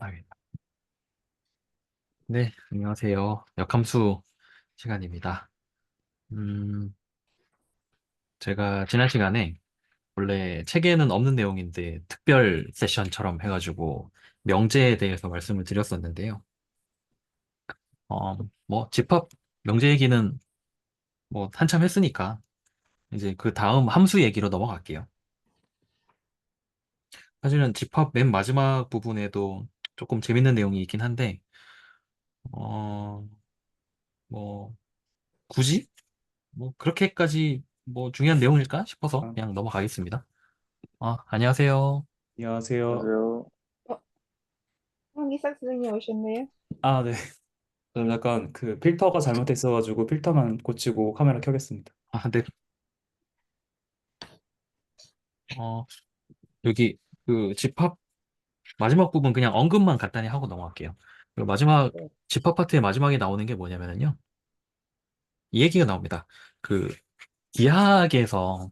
아, 네, 안녕하세요. 역함수 시간입니다. 음, 제가 지난 시간에 원래 책에는 없는 내용인데 특별 세션처럼 해가지고 명제에 대해서 말씀을 드렸었는데요. 집합 명제 얘기는 뭐 한참 했으니까 이제 그 다음 함수 얘기로 넘어갈게요. 사실은 집합 맨 마지막 부분에도 조금 재밌는 내용이 있긴 한데, 어, 뭐 굳이 뭐 그렇게까지 뭐 중요한 내용일까 싶어서 아, 그냥 넘어가겠습니다. 안녕하세요. 안녕하세요. 안녕하세요. 한기석 선생님 오셨네요. 아, 네. 저는 약간 그 필터가 잘못됐어가지고 필터만 고치고 카메라 켜겠습니다. 네. 어, 여기 그 집합 마지막 부분 그냥 언급만 간단히 하고 넘어갈게요. 그 마지막 네. 집합 파트의 마지막에 나오는 게 뭐냐면요. 이 얘기가 나옵니다. 그 기하학에서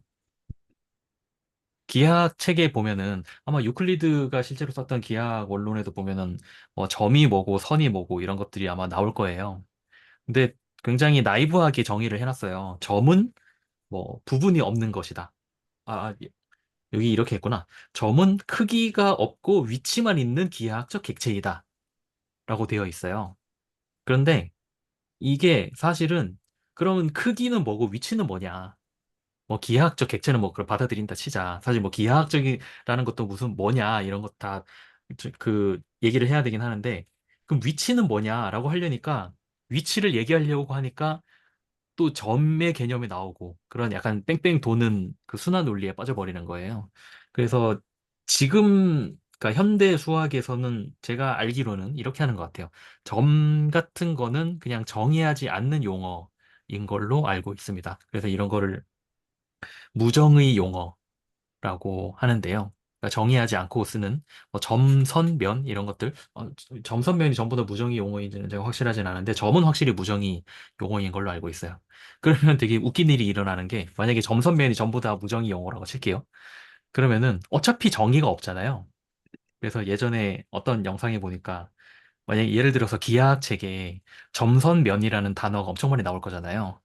기하학 책에 보면은 아마 유클리드가 실제로 썼던 기하학 원론에도 보면은 뭐 점이 뭐고 선이 뭐고 이런 것들이 아마 나올 거예요. 근데 굉장히 나이브하게 정의를 해놨어요. 점은 뭐 부분이 없는 것이다. 여기 이렇게 했구나. 점은 크기가 없고 위치만 있는 기하학적 객체이다. 라고 되어 있어요. 그런데 이게 사실은 그러면 크기는 뭐고 위치는 뭐냐? 뭐 기하학적 객체는 뭐 그걸 받아들인다 치자. 사실 뭐 기하학적이라는 것도 무슨 뭐냐 이런 것 다 그 얘기를 해야 되긴 하는데 그럼 위치는 뭐냐라고 하려니까 위치를 얘기하려고 하니까 또 점의 개념이 나오고 그런 약간 뺑뺑 도는 그 순환 논리에 빠져버리는 거예요. 그래서 지금 그러니까 현대 수학에서는 제가 알기로는 이렇게 하는 것 같아요. 점 같은 거는 그냥 정의하지 않는 용어인 걸로 알고 있습니다. 그래서 이런 거를 무정의 용어라고 하는데요. 그러니까 정의하지 않고 쓰는 뭐 점, 선, 면 이런 것들 점, 선, 면이 전부 다 무정의 용어인지는 제가 확실하진 않은데 점은 확실히 무정의 용어인 걸로 알고 있어요. 그러면 되게 웃긴 일이 일어나는 게 만약에 점, 선, 면이 전부 다 무정의 용어라고 칠게요. 그러면은 어차피 정의가 없잖아요. 그래서 예전에 어떤 영상에 보니까 만약에 예를 들어서 기하학 책에 점선면이라는 단어가 엄청 많이 나올 거잖아요.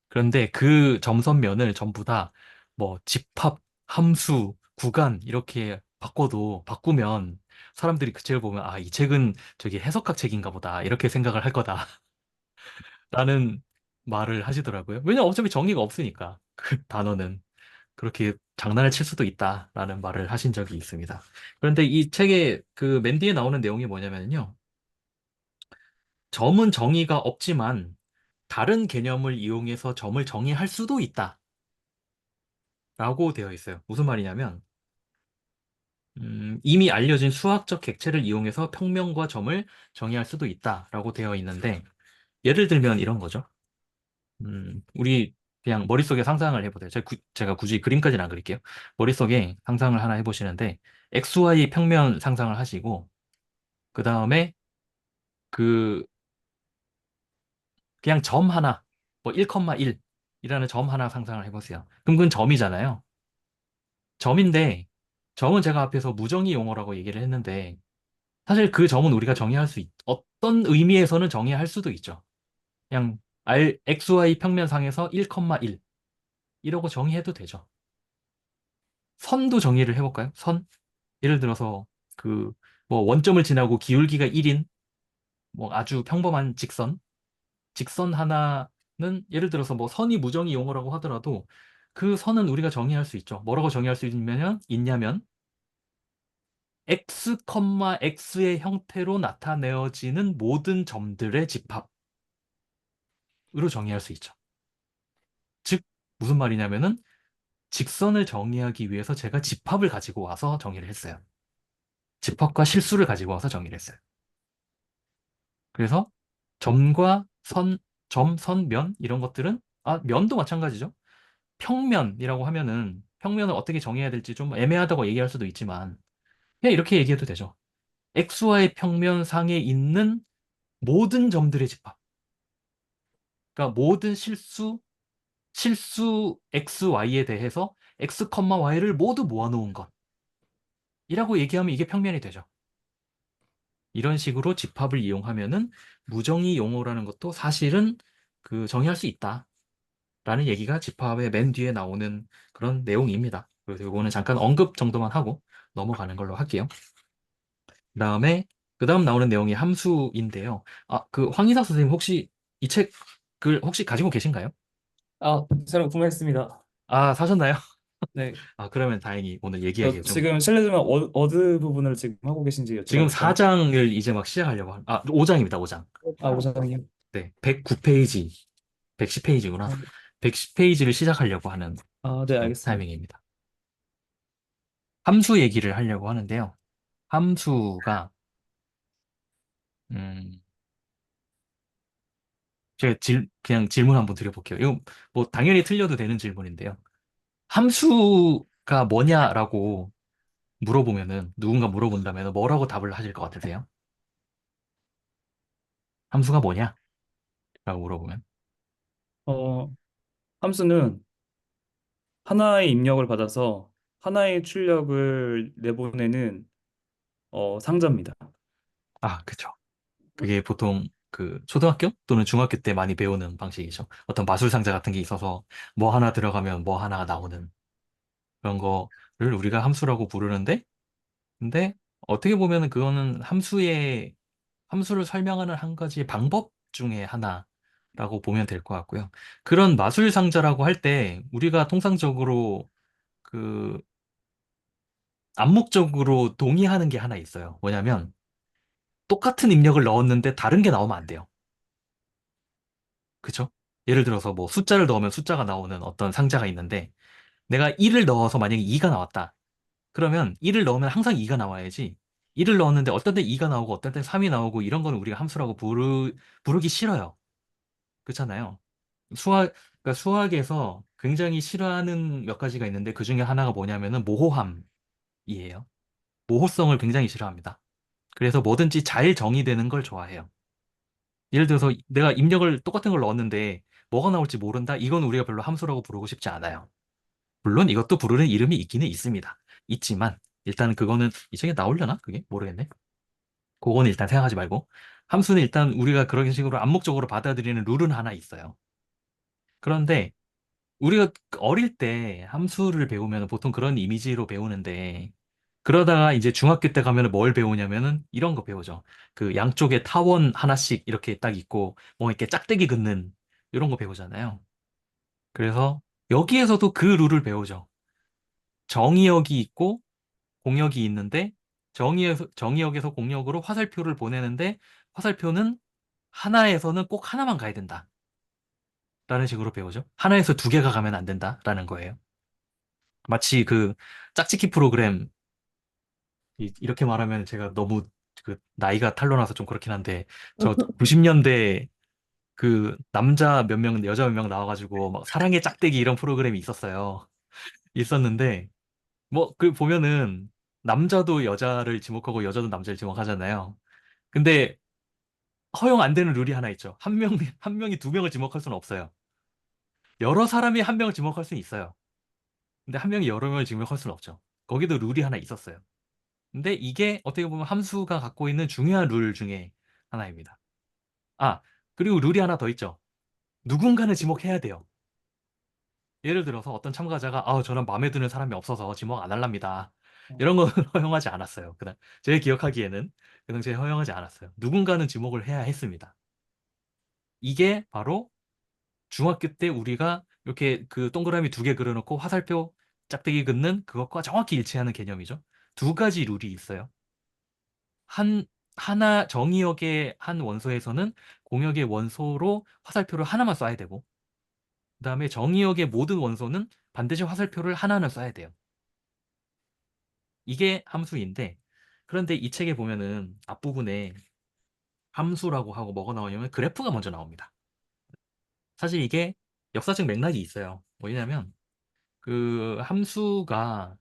그런데 그 점선면을 전부 다 뭐 집합, 함수, 구간 이렇게 바꾸면 사람들이 그 책을 보면 이 책은 저기 해석학 책인가 보다 이렇게 생각을 할 거다라는 말을 하시더라고요. 왜냐면 어차피 정의가 없으니까 그 단어는 그렇게 장난을 칠 수도 있다라는 말을 하신 적이 있습니다. 그런데 이 책의 그 맨 뒤에 나오는 내용이 뭐냐면요. 점은 정의가 없지만 다른 개념을 이용해서 점을 정의할 수도 있다. 라고 되어 있어요. 무슨 말이냐면, 이미 알려진 수학적 객체를 이용해서 평면과 점을 정의할 수도 있다라고 되어 있는데, 예를 들면 이런 거죠. 우리 그냥 머릿속에 상상을 해보세요. 제가 굳이 그림까지는 안 그릴게요. 머릿속에 상상을 하나 해보시는데, XY 평면 상상을 하시고, 그 다음에 그, 그냥 점 하나, 뭐 1,1이라는 점 하나 상상을 해보세요. 그럼 그건 점이잖아요. 점인데, 점은 제가 앞에서 무정의 용어라고 얘기를 했는데, 사실 그 점은 우리가 어떤 의미에서는 정의할 수도 있죠. 그냥 XY 평면상에서 1,1 이러고 정의해도 되죠. 선도 정의를 해볼까요? 선? 예를 들어서 그 뭐 원점을 지나고 기울기가 1인 뭐 아주 평범한 직선 하나는 예를 들어서 뭐 선이 무정의 용어라고 하더라도 그 선은 우리가 정의할 수 있죠. 뭐라고 정의할 수 있냐면 x, x의 형태로 나타내어지는 모든 점들의 집합. 으로 정의할 수 있죠. 즉, 무슨 말이냐면은 직선을 정의하기 위해서 제가 집합을 가지고 와서 정의를 했어요. 집합과 실수를 가지고 와서 정의를 했어요. 그래서 점과 선, 선, 면 이런 것들은 면도 마찬가지죠. 평면이라고 하면은 평면을 어떻게 정의해야 될지 좀 애매하다고 얘기할 수도 있지만 그냥 이렇게 얘기해도 되죠. XY 평면상에 있는 모든 점들의 집합. 그러니까 모든 실수 XY에 대해서 X, Y를 모두 모아놓은 것이라고 얘기하면 이게 평면이 되죠. 이런 식으로 집합을 이용하면은 무정의 용어라는 것도 사실은 그 정의할 수 있다라는 얘기가 집합의 맨 뒤에 나오는 그런 내용입니다. 그래서 이거는 잠깐 언급 정도만 하고 넘어가는 걸로 할게요. 그다음에 그다음 나오는 내용이 함수인데요. 아, 그 황희사 선생님 혹시 이 책을 혹시 가지고 계신가요? 아, 새로 구매했습니다. 아, 사셨나요? 네. 아, 그러면 다행히 오늘 얘기하기가 좀 지금 실례지만 어느 부분을 지금 하고 계신지 지금 여쭤봐도 될까요? 4장을 이제 막 시작하려고 아, 5장입니다, 5장. 아, 오전이요. 네, 109페이지, 110페이지구나. 110페이지를 시작하려고 하는 아, 네, 지금 알겠습니다. 타이밍입니다. 함수 얘기를 하려고 하는데요. 함수가, 음, 제가 그냥 질문 한번 드려볼게요. 이거 뭐 당연히 틀려도 되는 질문인데요. 함수가 뭐냐라고 물어보면은, 누군가 물어본다면 뭐라고 답을 하실 것 같으세요? 함수가 뭐냐? 라고 물어보면. 어, 함수는 하나의 입력을 받아서 하나의 출력을 내보내는 상자입니다. 아, 그쵸. 그게 보통 그 초등학교 또는 중학교 때 많이 배우는 방식이죠. 어떤 마술 상자 같은 게 있어서 뭐 하나 들어가면 뭐 하나가 나오는 그런 거를 우리가 함수라고 부르는데, 근데 어떻게 보면은 그거는 함수를 설명하는 한 가지 방법 중에 하나라고 보면 될 것 같고요. 그런 마술 상자라고 할 때 우리가 통상적으로 그 암묵적으로 동의하는 게 하나 있어요. 뭐냐면 똑같은 입력을 넣었는데 다른 게 나오면 안 돼요. 그쵸? 예를 들어서 뭐 숫자를 넣으면 숫자가 나오는 어떤 상자가 있는데 내가 1을 넣어서 만약에 2가 나왔다. 그러면 1을 넣으면 항상 2가 나와야지. 1을 넣었는데 어떤 때 2가 나오고 어떤 때 3이 나오고 이런 거는 우리가 함수라고 부르기 싫어요. 그렇잖아요. 그러니까 수학에서 굉장히 싫어하는 몇 가지가 있는데 그 중에 하나가 뭐냐면은 모호함이에요. 모호성을 굉장히 싫어합니다. 그래서 뭐든지 잘 정의되는 걸 좋아해요. 예를 들어서 내가 입력을 똑같은 걸 넣었는데 뭐가 나올지 모른다? 이건 우리가 별로 함수라고 부르고 싶지 않아요. 물론 이것도 부르는 이름이 있기는 있습니다. 있지만 일단 그거는 이 책에 나오려나? 그게? 모르겠네. 그거는 일단 생각하지 말고 함수는 일단 우리가 그런 식으로 암묵적으로 받아들이는 룰은 하나 있어요. 그런데 우리가 어릴 때 함수를 배우면 보통 그런 이미지로 배우는데 그러다가 이제 중학교 때 가면 뭘 배우냐면은 이런 거 배우죠. 그 양쪽에 타원 하나씩 이렇게 딱 있고 뭐 이렇게 짝대기 긋는 이런 거 배우잖아요. 그래서 여기에서도 그 룰을 배우죠. 정의역이 있고 공역이 있는데 정의역에서 공역으로 화살표를 보내는데 화살표는 하나에서는 꼭 하나만 가야 된다. 라는 식으로 배우죠. 하나에서 두 개가 가면 안 된다라는 거예요. 마치 그 짝짓기 프로그램 이렇게 말하면 제가 너무 그 나이가 탄로나서 좀 그렇긴 한데 저 90년대 그 남자 몇 명, 여자 몇 명 나와가지고 막 사랑의 짝대기 이런 프로그램이 있었어요. 있었는데 뭐 그 보면은 남자도 여자를 지목하고 여자도 남자를 지목하잖아요. 근데 허용 안 되는 룰이 하나 있죠. 한 명이 두 명을 지목할 수는 없어요. 여러 사람이 한 명을 지목할 수는 있어요. 근데 한 명이 여러 명을 지목할 수는 없죠. 거기도 룰이 하나 있었어요. 근데 이게 어떻게 보면 함수가 갖고 있는 중요한 룰 중에 하나입니다. 아, 그리고 룰이 하나 더 있죠. 누군가는 지목해야 돼요. 예를 들어서 어떤 참가자가 저는 마음에 드는 사람이 없어서 지목 안 할랍니다. 이런 건 허용하지 않았어요. 그냥 제 기억하기에는 그 당시에 허용하지 않았어요. 누군가는 지목을 해야 했습니다. 이게 바로 중학교 때 우리가 이렇게 그 동그라미 두 개 그려놓고 화살표 짝대기 긋는 그것과 정확히 일치하는 개념이죠. 두 가지 룰이 있어요. 한, 정의역의 한 원소에서는 공역의 원소로 화살표를 하나만 쏴야 되고, 그 다음에 정의역의 모든 원소는 반드시 화살표를 하나는 쏴야 돼요. 이게 함수인데, 그런데 이 책에 보면은 앞부분에 함수라고 하고 뭐가 나오냐면 그래프가 먼저 나옵니다. 사실 이게 역사적 맥락이 있어요. 뭐냐면, 그 함수가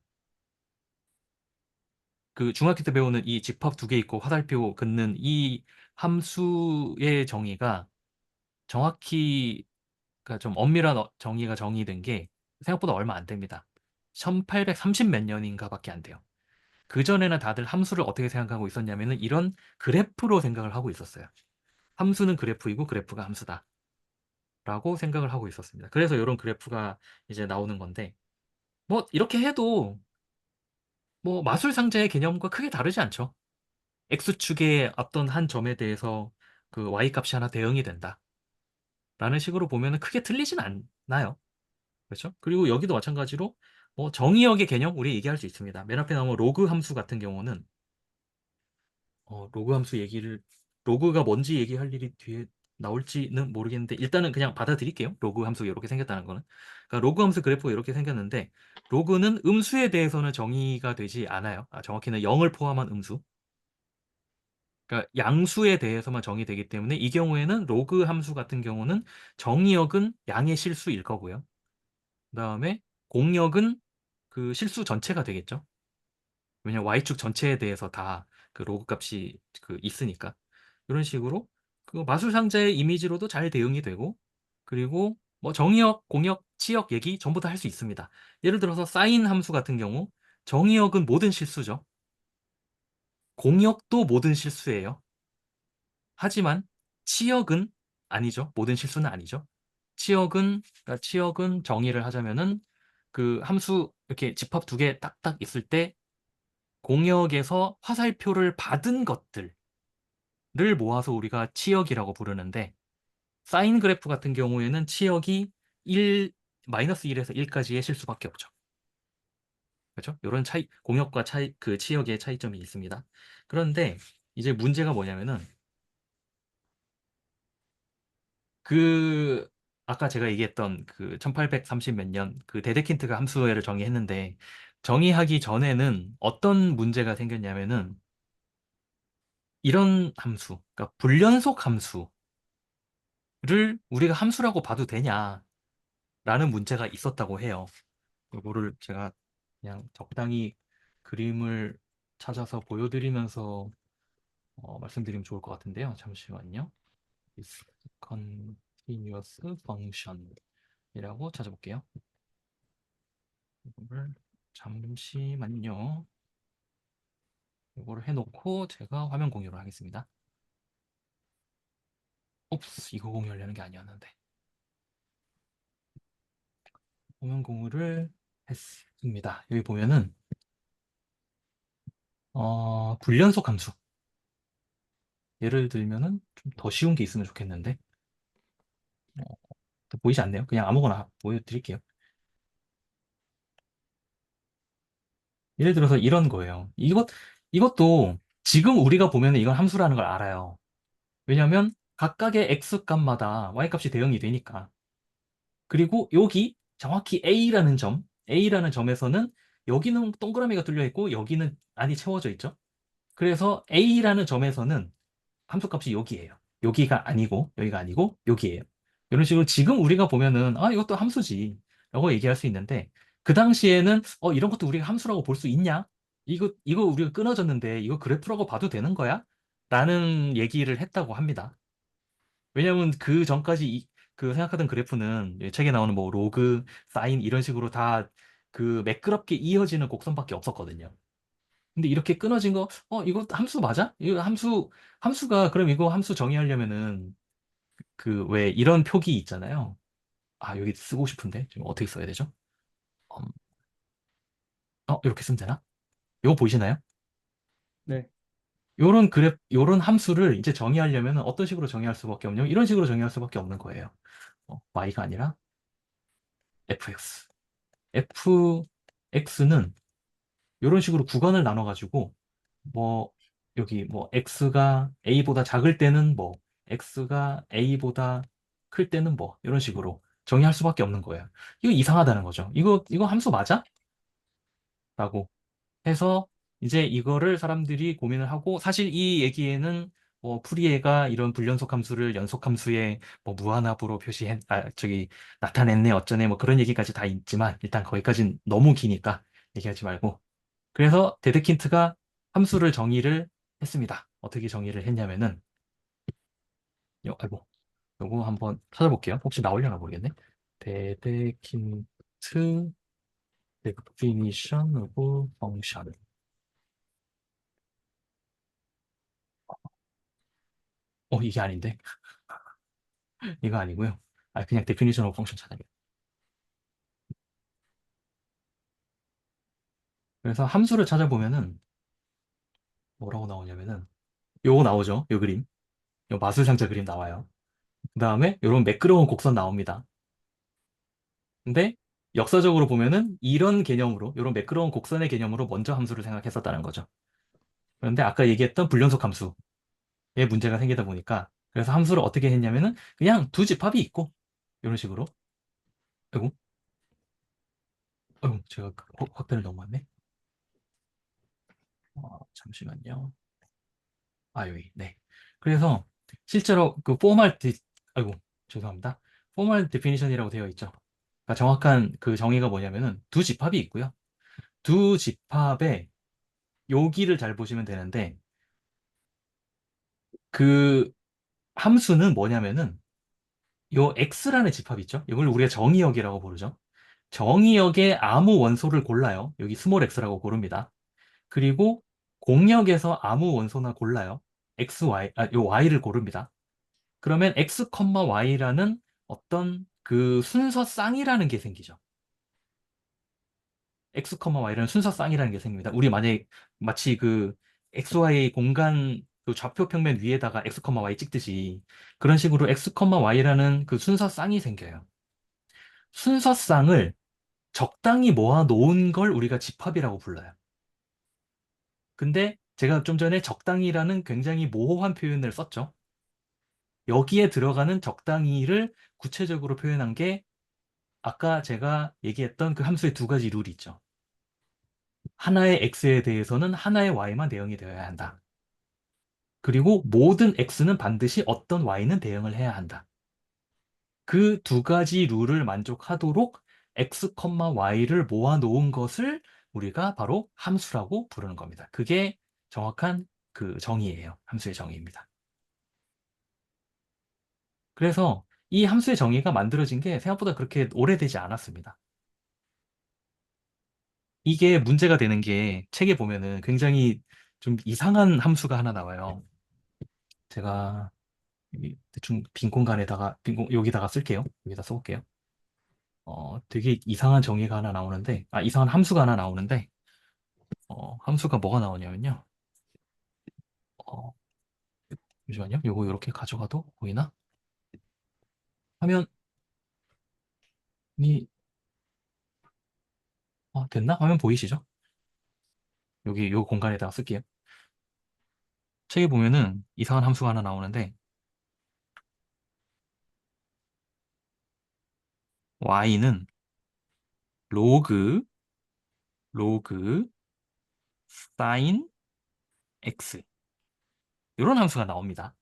그 중학교 때 배우는 이 집합 두 개 있고 화살표 긋는 이 함수의 정의가 정확히 그러니까 좀 엄밀한 정의가 정의된 게 생각보다 얼마 안 됩니다. 1830 몇 년인가밖에 안 돼요. 그전에는 다들 함수를 어떻게 생각하고 있었냐면은 이런 그래프로 생각을 하고 있었어요. 함수는 그래프이고 그래프가 함수다. 라고 생각을 하고 있었습니다. 그래서 이런 그래프가 이제 나오는 건데, 뭐, 이렇게 해도 뭐 마술상자의 개념과 크게 다르지 않죠. X축의 어떤 한 점에 대해서 그 Y값이 하나 대응이 된다. 라는 식으로 보면은 크게 틀리진 않나요? 그렇죠? 그리고 여기도 마찬가지로 뭐 정의역의 개념 우리 얘기할 수 있습니다. 맨 앞에 나오는 로그 함수 같은 경우는 로그 함수 얘기를 로그가 뭔지 얘기할 일이 뒤에 나올지는 모르겠는데 일단은 그냥 받아들일게요. 로그 함수가 이렇게 생겼다는 거는. 그러니까 로그 함수 그래프가 이렇게 생겼는데 로그는 음수에 대해서는 정의가 되지 않아요. 정확히는 0을 포함한 음수. 그러니까 양수에 대해서만 정의되기 때문에 이 경우에는 로그 함수 같은 경우는 정의역은 양의 실수일 거고요. 그다음에 공역은 그 실수 전체가 되겠죠. 왜냐면 y축 전체에 대해서 다 그 로그 값이 그 있으니까. 이런 식으로 그 마술상자의 이미지로도 잘 대응이 되고 그리고 뭐 정의역, 공역, 치역 얘기 전부 다 할 수 있습니다. 예를 들어서 사인 함수 같은 경우 정의역은 모든 실수죠. 공역도 모든 실수예요. 하지만 치역은 아니죠. 모든 실수는 아니죠. 그러니까 치역은 정의를 하자면은 그 함수 이렇게 집합 두 개 딱딱 있을 때 공역에서 화살표를 받은 것들을 모아서 우리가 치역이라고 부르는데 사인 그래프 같은 경우에는 치역이 1, 마이너스 1에서 1까지의 실수밖에 없죠. 그렇죠? 이런 차이, 공역과 차이, 그 치역의 차이점이 있습니다. 그런데 이제 문제가 뭐냐면은 그 아까 제가 얘기했던 그 1830 몇 년 그 데데킨트가 함수회를 정의했는데 정의하기 전에는 어떤 문제가 생겼냐면은 이런 함수, 그러니까 불연속 함수를 우리가 함수라고 봐도 되냐라는 문제가 있었다고 해요. 이거를 제가 그냥 적당히 그림을 찾아서 보여드리면서 말씀드리면 좋을 것 같은데요. 잠시만요. is continuous function이라고 찾아볼게요. 이거를 잠시만요. 이거를 해놓고 제가 화면 공유를 하겠습니다. 옵스, 이거 공유하려는 게 아니었는데. 화면 공유를 했습니다. 여기 보면은 불연속 함수. 예를 들면은 좀 더 쉬운 게 있으면 좋겠는데 보이지 않네요. 그냥 아무거나 보여드릴게요. 예를 들어서 이런 거예요. 이것도 지금 우리가 보면 이건 함수라는 걸 알아요. 왜냐하면 각각의 x 값마다 y 값이 대응이 되니까. 그리고 여기 정확히 A라는 점에서는 여기는 동그라미가 뚫려 있고 여기는 안이 채워져 있죠. 그래서 A라는 점에서는 함수값이 여기예요. 여기가 아니고 여기예요. 이런 식으로 지금 우리가 보면은 이것도 함수지 라고 얘기할 수 있는데 그 당시에는 이런 것도 우리가 함수라고 볼 수 있냐? 이거 우리가 끊어졌는데 이거 그래프라고 봐도 되는 거야? 라는 얘기를 했다고 합니다. 왜냐면 그 전까지 그 생각하던 그래프는 책에 나오는 뭐 로그, 사인 이런 식으로 다 그 매끄럽게 이어지는 곡선밖에 없었거든요. 근데 이렇게 끊어진 거, 이거 함수 맞아? 이거 함수가, 그럼 이거 함수 정의하려면은, 그, 왜, 이런 표기 있잖아요. 여기 쓰고 싶은데, 지금 어떻게 써야 되죠? 음, 이렇게 쓰면 되나? 이거 보이시나요? 네. 요런 함수를 이제 정의하려면 어떤 식으로 정의할 수밖에 없냐면, 이런 식으로 정의할 수밖에 없는 거예요. y가 아니라 fx. fx는 이런 식으로 구간을 나눠가지고, 뭐 여기 뭐 x가 a보다 작을 때는 뭐 x가 a보다 클 때는 뭐 이런 식으로 정의할 수밖에 없는 거예요. 이거 이상하다는 거죠. 이거 함수 맞아? 라고 해서 이제 이거를 사람들이 고민을 하고 사실 이 얘기에는 뭐 풀이에가 이런 불연속 함수를 연속 함수의 뭐 무한합으로 나타냈네 어쩌네 뭐 그런 얘기까지 다 있지만 일단 거기까지는 너무 기니까 얘기하지 말고 그래서 데드킨트가 함수를 정의를 했습니다. 어떻게 정의를 했냐면은, 아이고, 요거 한번 찾아볼게요. 혹시 나오려나 모르겠네. 데드킨트 definition of function. 이게 아닌데? 이거 아니고요. 아, 그냥 definition of function 찾아요. 그래서 함수를 찾아보면은 뭐라고 나오냐면은 요거 나오죠? 요 그림. 요 마술상자 그림 나와요. 그 다음에 요런 매끄러운 곡선 나옵니다. 근데 역사적으로 보면은 이런 개념으로, 요런 매끄러운 곡선의 개념으로 먼저 함수를 생각했었다는 거죠. 그런데 아까 얘기했던 불연속 함수에 문제가 생기다 보니까 그래서 함수를 어떻게 했냐면은 그냥 두 집합이 있고 이런 식으로. 아이고, 아이고, 제가 확대를 너무 했네. 잠시만요. 여기, 네. 그래서 실제로 그 아이고, 죄송합니다. 포멀 데피니션이라고 되어 있죠. 그러니까 정확한 그 정의가 뭐냐면은 두 집합이 있고요. 두 집합의 여기를 잘 보시면 되는데 그 함수는 뭐냐면은 요 x라는 집합 있죠? 이걸 우리가 정의역이라고 부르죠. 정의역의 아무 원소를 골라요. 여기 스몰 x라고 고릅니다. 그리고 공역에서 아무 원소나 골라요. 요 y를 고릅니다. 그러면 x, y라는 어떤 그 순서 쌍이라는 게 생기죠. x, y라는 순서 쌍이라는 게 생깁니다. 우리 만약에 마치 그 xy 공간 그 좌표 평면 위에다가 x, y 찍듯이 그런 식으로 x, y라는 그 순서 쌍이 생겨요. 순서 쌍을 적당히 모아 놓은 걸 우리가 집합이라고 불러요. 근데 제가 좀 전에 적당히라는 굉장히 모호한 표현을 썼죠. 여기에 들어가는 적당히를 구체적으로 표현한 게 아까 제가 얘기했던 그 함수의 두 가지 룰이 있죠. 하나의 x에 대해서는 하나의 y만 대응이 되어야 한다. 그리고 모든 x는 반드시 어떤 y는 대응을 해야 한다. 그 두 가지 룰을 만족하도록 x, y를 모아놓은 것을 우리가 바로 함수라고 부르는 겁니다. 그게 정확한 그 정의예요. 함수의 정의입니다. 그래서 이 함수의 정의가 만들어진 게 생각보다 그렇게 오래되지 않았습니다. 이게 문제가 되는 게 책에 보면은 굉장히 좀 이상한 함수가 하나 나와요. 제가 대충 빈 공간에다가 여기다가 쓸게요. 여기다 써볼게요. 되게 이상한 정의가 하나 나오는데, 이상한 함수가 하나 나오는데, 함수가 뭐가 나오냐면요. 어, 잠시만요. 요거 이렇게 가져가도 보이나? 화면이, 됐나? 화면 보이시죠? 여기 요 공간에다가 쓸게요. 책에 보면은 이상한 함수가 하나 나오는데, y는 로그, 로그, 사인, x. 이런 함수가 나옵니다.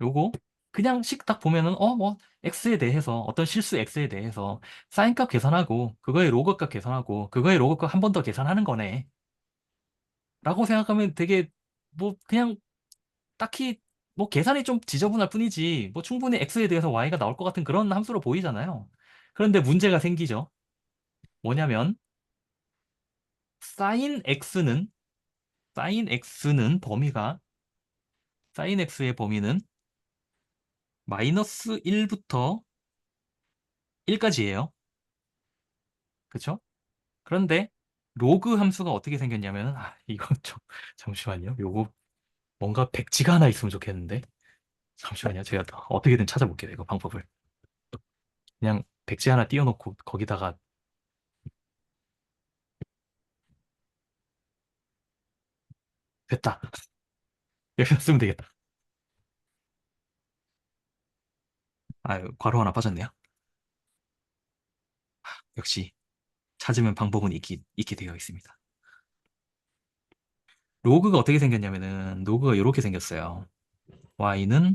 요거 그냥 식 딱 보면은 뭐 x에 대해서 어떤 실수 x에 대해서 사인 값 계산하고 그거의 로그 값 계산하고 그거의 로그 값 한 번 더 계산하는 거네 라고 생각하면 되게 뭐 그냥 딱히 뭐 계산이 좀 지저분할 뿐이지 뭐 충분히 x에 대해서 y가 나올 것 같은 그런 함수로 보이잖아요. 그런데 문제가 생기죠. 뭐냐면 사인 x는 사인 x는 범위가 사인 x의 범위는 마이너스 1부터 1까지예요. 그쵸? 그런데 로그 함수가 어떻게 생겼냐면 이거 좀 잠시만요. 요거 뭔가 백지가 하나 있으면 좋겠는데 잠시만요. 제가 어떻게든 찾아볼게요. 이거 방법을 그냥 백지 하나 띄워놓고 거기다가 됐다. 여기다 쓰면 되겠다. 괄호 하나 빠졌네요. 역시 찾으면 방법은 있게 되어 있습니다. 로그가 어떻게 생겼냐면은 로그가 이렇게 생겼어요. y는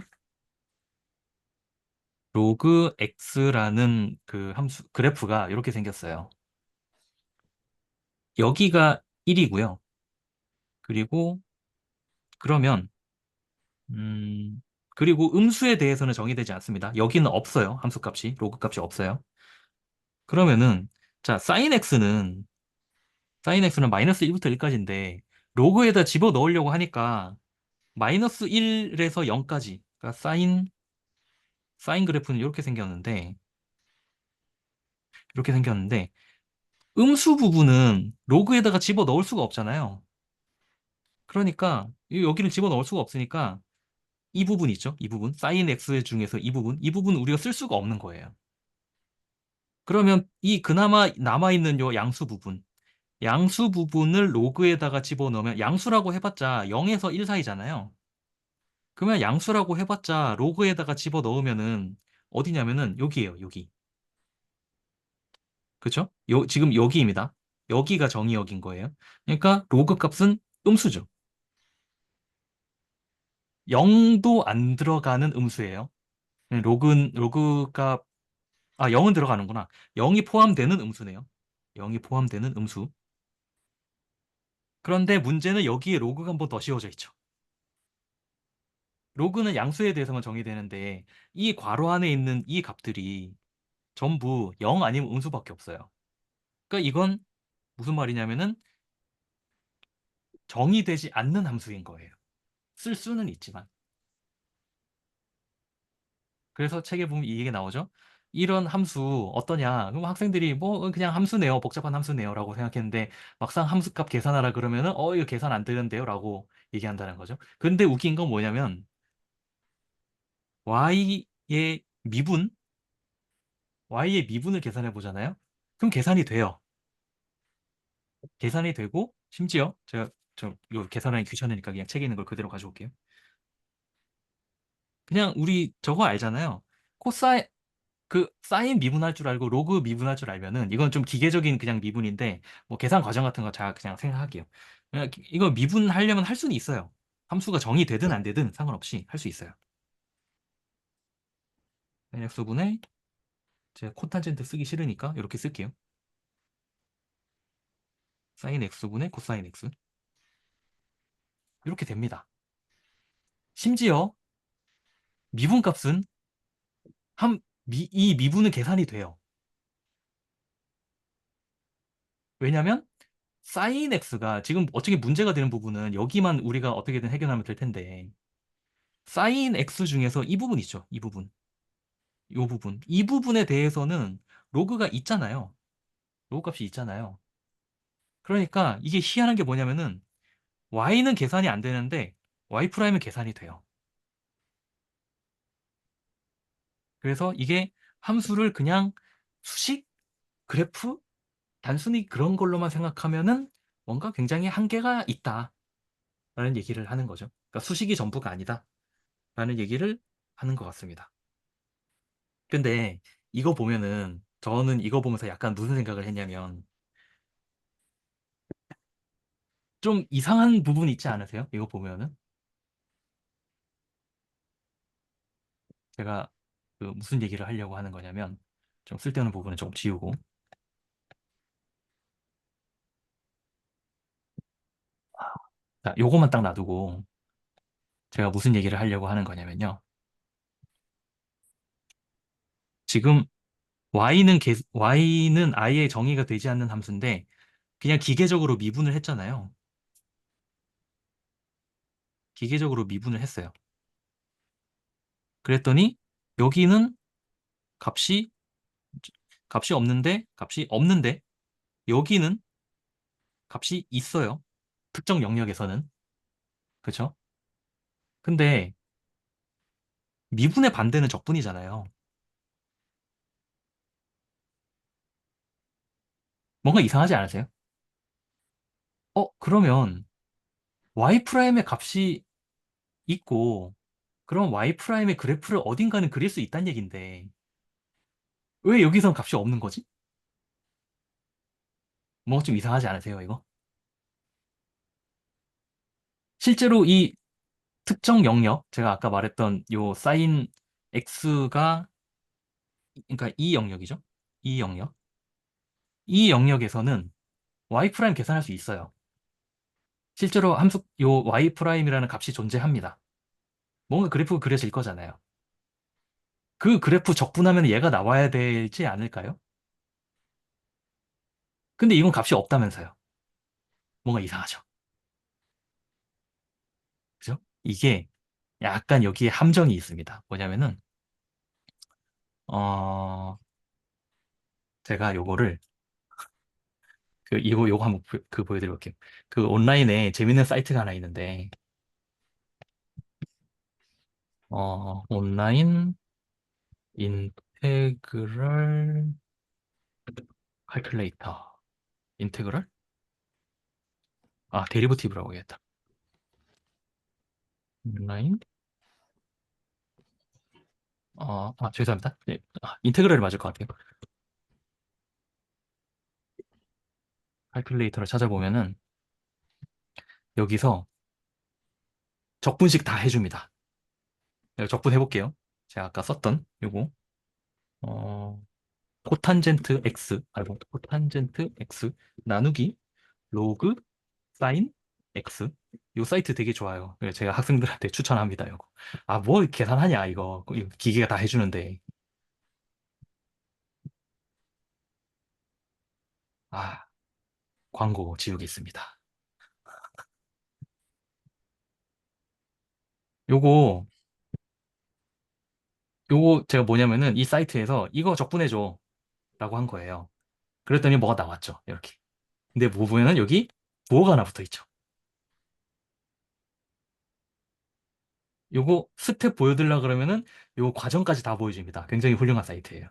로그 x라는 그 함수 그래프가 이렇게 생겼어요. 여기가 1이고요. 그리고 그러면 음, 그리고 음수에 대해서는 정의되지 않습니다. 여기는 없어요. 함수값이, 로그값이 없어요. 그러면은, 자, sin x는 마이너스 1부터 1까지인데, 로그에다 집어 넣으려고 하니까 마이너스 1에서 0까지, 그러니까 사인 그래프는 이렇게 생겼는데, 음수 부분은 로그에다가 집어 넣을 수가 없잖아요. 그러니까 여기를 집어 넣을 수가 없으니까 이 부분 있죠? 이 부분, 사인 x 중에서 이 부분 우리가 쓸 수가 없는 거예요. 그러면 이 그나마 남아있는 요 양수 부분을 로그에다가 집어넣으면, 양수라고 해봤자 0에서 1 사이잖아요. 그러면 양수라고 해봤자 로그에다가 집어넣으면은 어디냐면은 여기에요, 여기. 그쵸? 지금 여기입니다. 여기가 정의역인 거예요. 그러니까 로그 값은 음수죠. 0도 안 들어가는 음수예요. 로그 값, 0은 들어가는구나. 0이 포함되는 음수네요. 0이 포함되는 음수. 그런데 문제는 여기에 로그가 한 번 더 씌워져 있죠. 로그는 양수에 대해서만 정의되는데 이 괄호 안에 있는 이 값들이 전부 0 아니면 음수밖에 없어요. 그러니까 이건 무슨 말이냐면은 정의되지 않는 함수인 거예요. 쓸 수는 있지만. 그래서 책에 보면 이 얘기 나오죠. 이런 함수 어떠냐? 그럼 학생들이 뭐 그냥 함수네요. 복잡한 함수네요라고 생각했는데 막상 함수값 계산하라 그러면은 이거 계산 안 되는데요라고 얘기한다는 거죠. 근데 웃긴 건 뭐냐면 y의 미분, y의 미분을 계산해 보잖아요. 그럼 계산이 돼요. 계산이 되고 심지어 제가 요 계산하기 귀찮으니까 그냥 책에 있는 걸 그대로 가져올게요. 그냥 우리 저거 알잖아요. 코사인 그 사인 미분할 줄 알고 로그 미분할 줄 알면은 이건 좀 기계적인 그냥 미분인데 뭐 계산 과정 같은 거 잘 그냥 생각할게요. 그냥 이거 미분하려면 할 수는 있어요. 함수가 정의되든 안 되든 상관없이 할 수 있어요. x분의 제가 코탄젠트 쓰기 싫으니까 이렇게 쓸게요. 사인 x분의 코사인 x 이렇게 됩니다. 심지어 미분값은 이 미분은 계산이 돼요. 왜냐면 사인 x가 지금 어떻게 문제가 되는 부분은 여기만 우리가 어떻게든 해결하면 될 텐데 사인 x 중에서 이 부분 있죠. 이 부분. 이 부분. 이 부분에 대해서는 로그가 있잖아요. 로그 값이 있잖아요. 그러니까 이게 희한한 게 뭐냐면은 y는 계산이 안 되는데 y 프라임은 계산이 돼요. 그래서 이게 함수를 그냥 수식, 그래프, 단순히 그런 걸로만 생각하면은 뭔가 굉장히 한계가 있다라는 얘기를 하는 거죠. 그러니까 수식이 전부가 아니다라는 얘기를 하는 것 같습니다. 근데 이거 보면은 저는 이거 보면서 약간 무슨 생각을 했냐면 좀 이상한 부분 있지 않으세요? 이거 보면은 제가 그 무슨 얘기를 하려고 하는 거냐면 좀 쓸데없는 부분은 조금 지우고 자, 요거만 딱 놔두고 제가 무슨 얘기를 하려고 하는 거냐면요. 지금 y는 아예 정의가 되지 않는 함수인데 그냥 기계적으로 미분을 했잖아요. 기계적으로 미분을 했어요. 그랬더니 여기는 값이 값이 없는데 여기는 값이 있어요. 특정 영역에서는. 그렇죠? 근데 미분의 반대는 적분이잖아요. 뭔가 이상하지 않으세요? 그러면 y 프라임의 값이 있고 그럼 y 프라임의 그래프를 어딘가는 그릴 수 있다는 얘긴데 왜 여기선 값이 없는 거지? 뭔가 좀 이상하지 않으세요, 이거? 실제로 이 특정 영역, 제가 아까 말했던 요 사인 x가 그러니까 이 영역이죠. 이 영역. 이 영역에서는 y 프라임 계산할 수 있어요. 실제로 요 y 프라임이라는 값이 존재합니다. 뭔가 그래프가 그려질 거잖아요. 그 그래프 적분하면 얘가 나와야 되지 않을까요? 근데 이건 값이 없다면서요. 뭔가 이상하죠. 이게 약간 여기에 함정이 있습니다. 뭐냐면은, 어, 제가 요거를, 요거 한번 보여드려볼게요. 그 온라인에 재밌는 사이트가 하나 있는데, 온라인 인테그럴 칼큘레이터. 인테그럴? 아, 데리버티브라고 해야겠다. 온라인? 죄송합니다. 네, 인테그럴이 맞을 것 같아요. 칼큘레이터를 찾아보면은, 여기서 적분식 다 해줍니다. 내가 적분해볼게요. 제가 아까 썼던 요거. 어, 코탄젠트 x, 코탄젠트 x 나누기 로그 사인 x. 요 사이트 되게 좋아요. 그래서 제가 학생들한테 추천합니다. 요거. 뭐 계산하냐 이거 기계가 다 해주는데. 아, 광고 지우겠습니다. 요거 요거 제가 뭐냐면은 이 사이트에서 이거 적분해줘 라고 한 거예요. 그랬더니 뭐가 나왔죠. 이렇게. 근데 뭐 보면은 여기 부호가 하나 붙어 있죠. 요거 스텝 보여드리려 그러면은 요 과정까지 다 보여줍니다. 굉장히 훌륭한 사이트예요.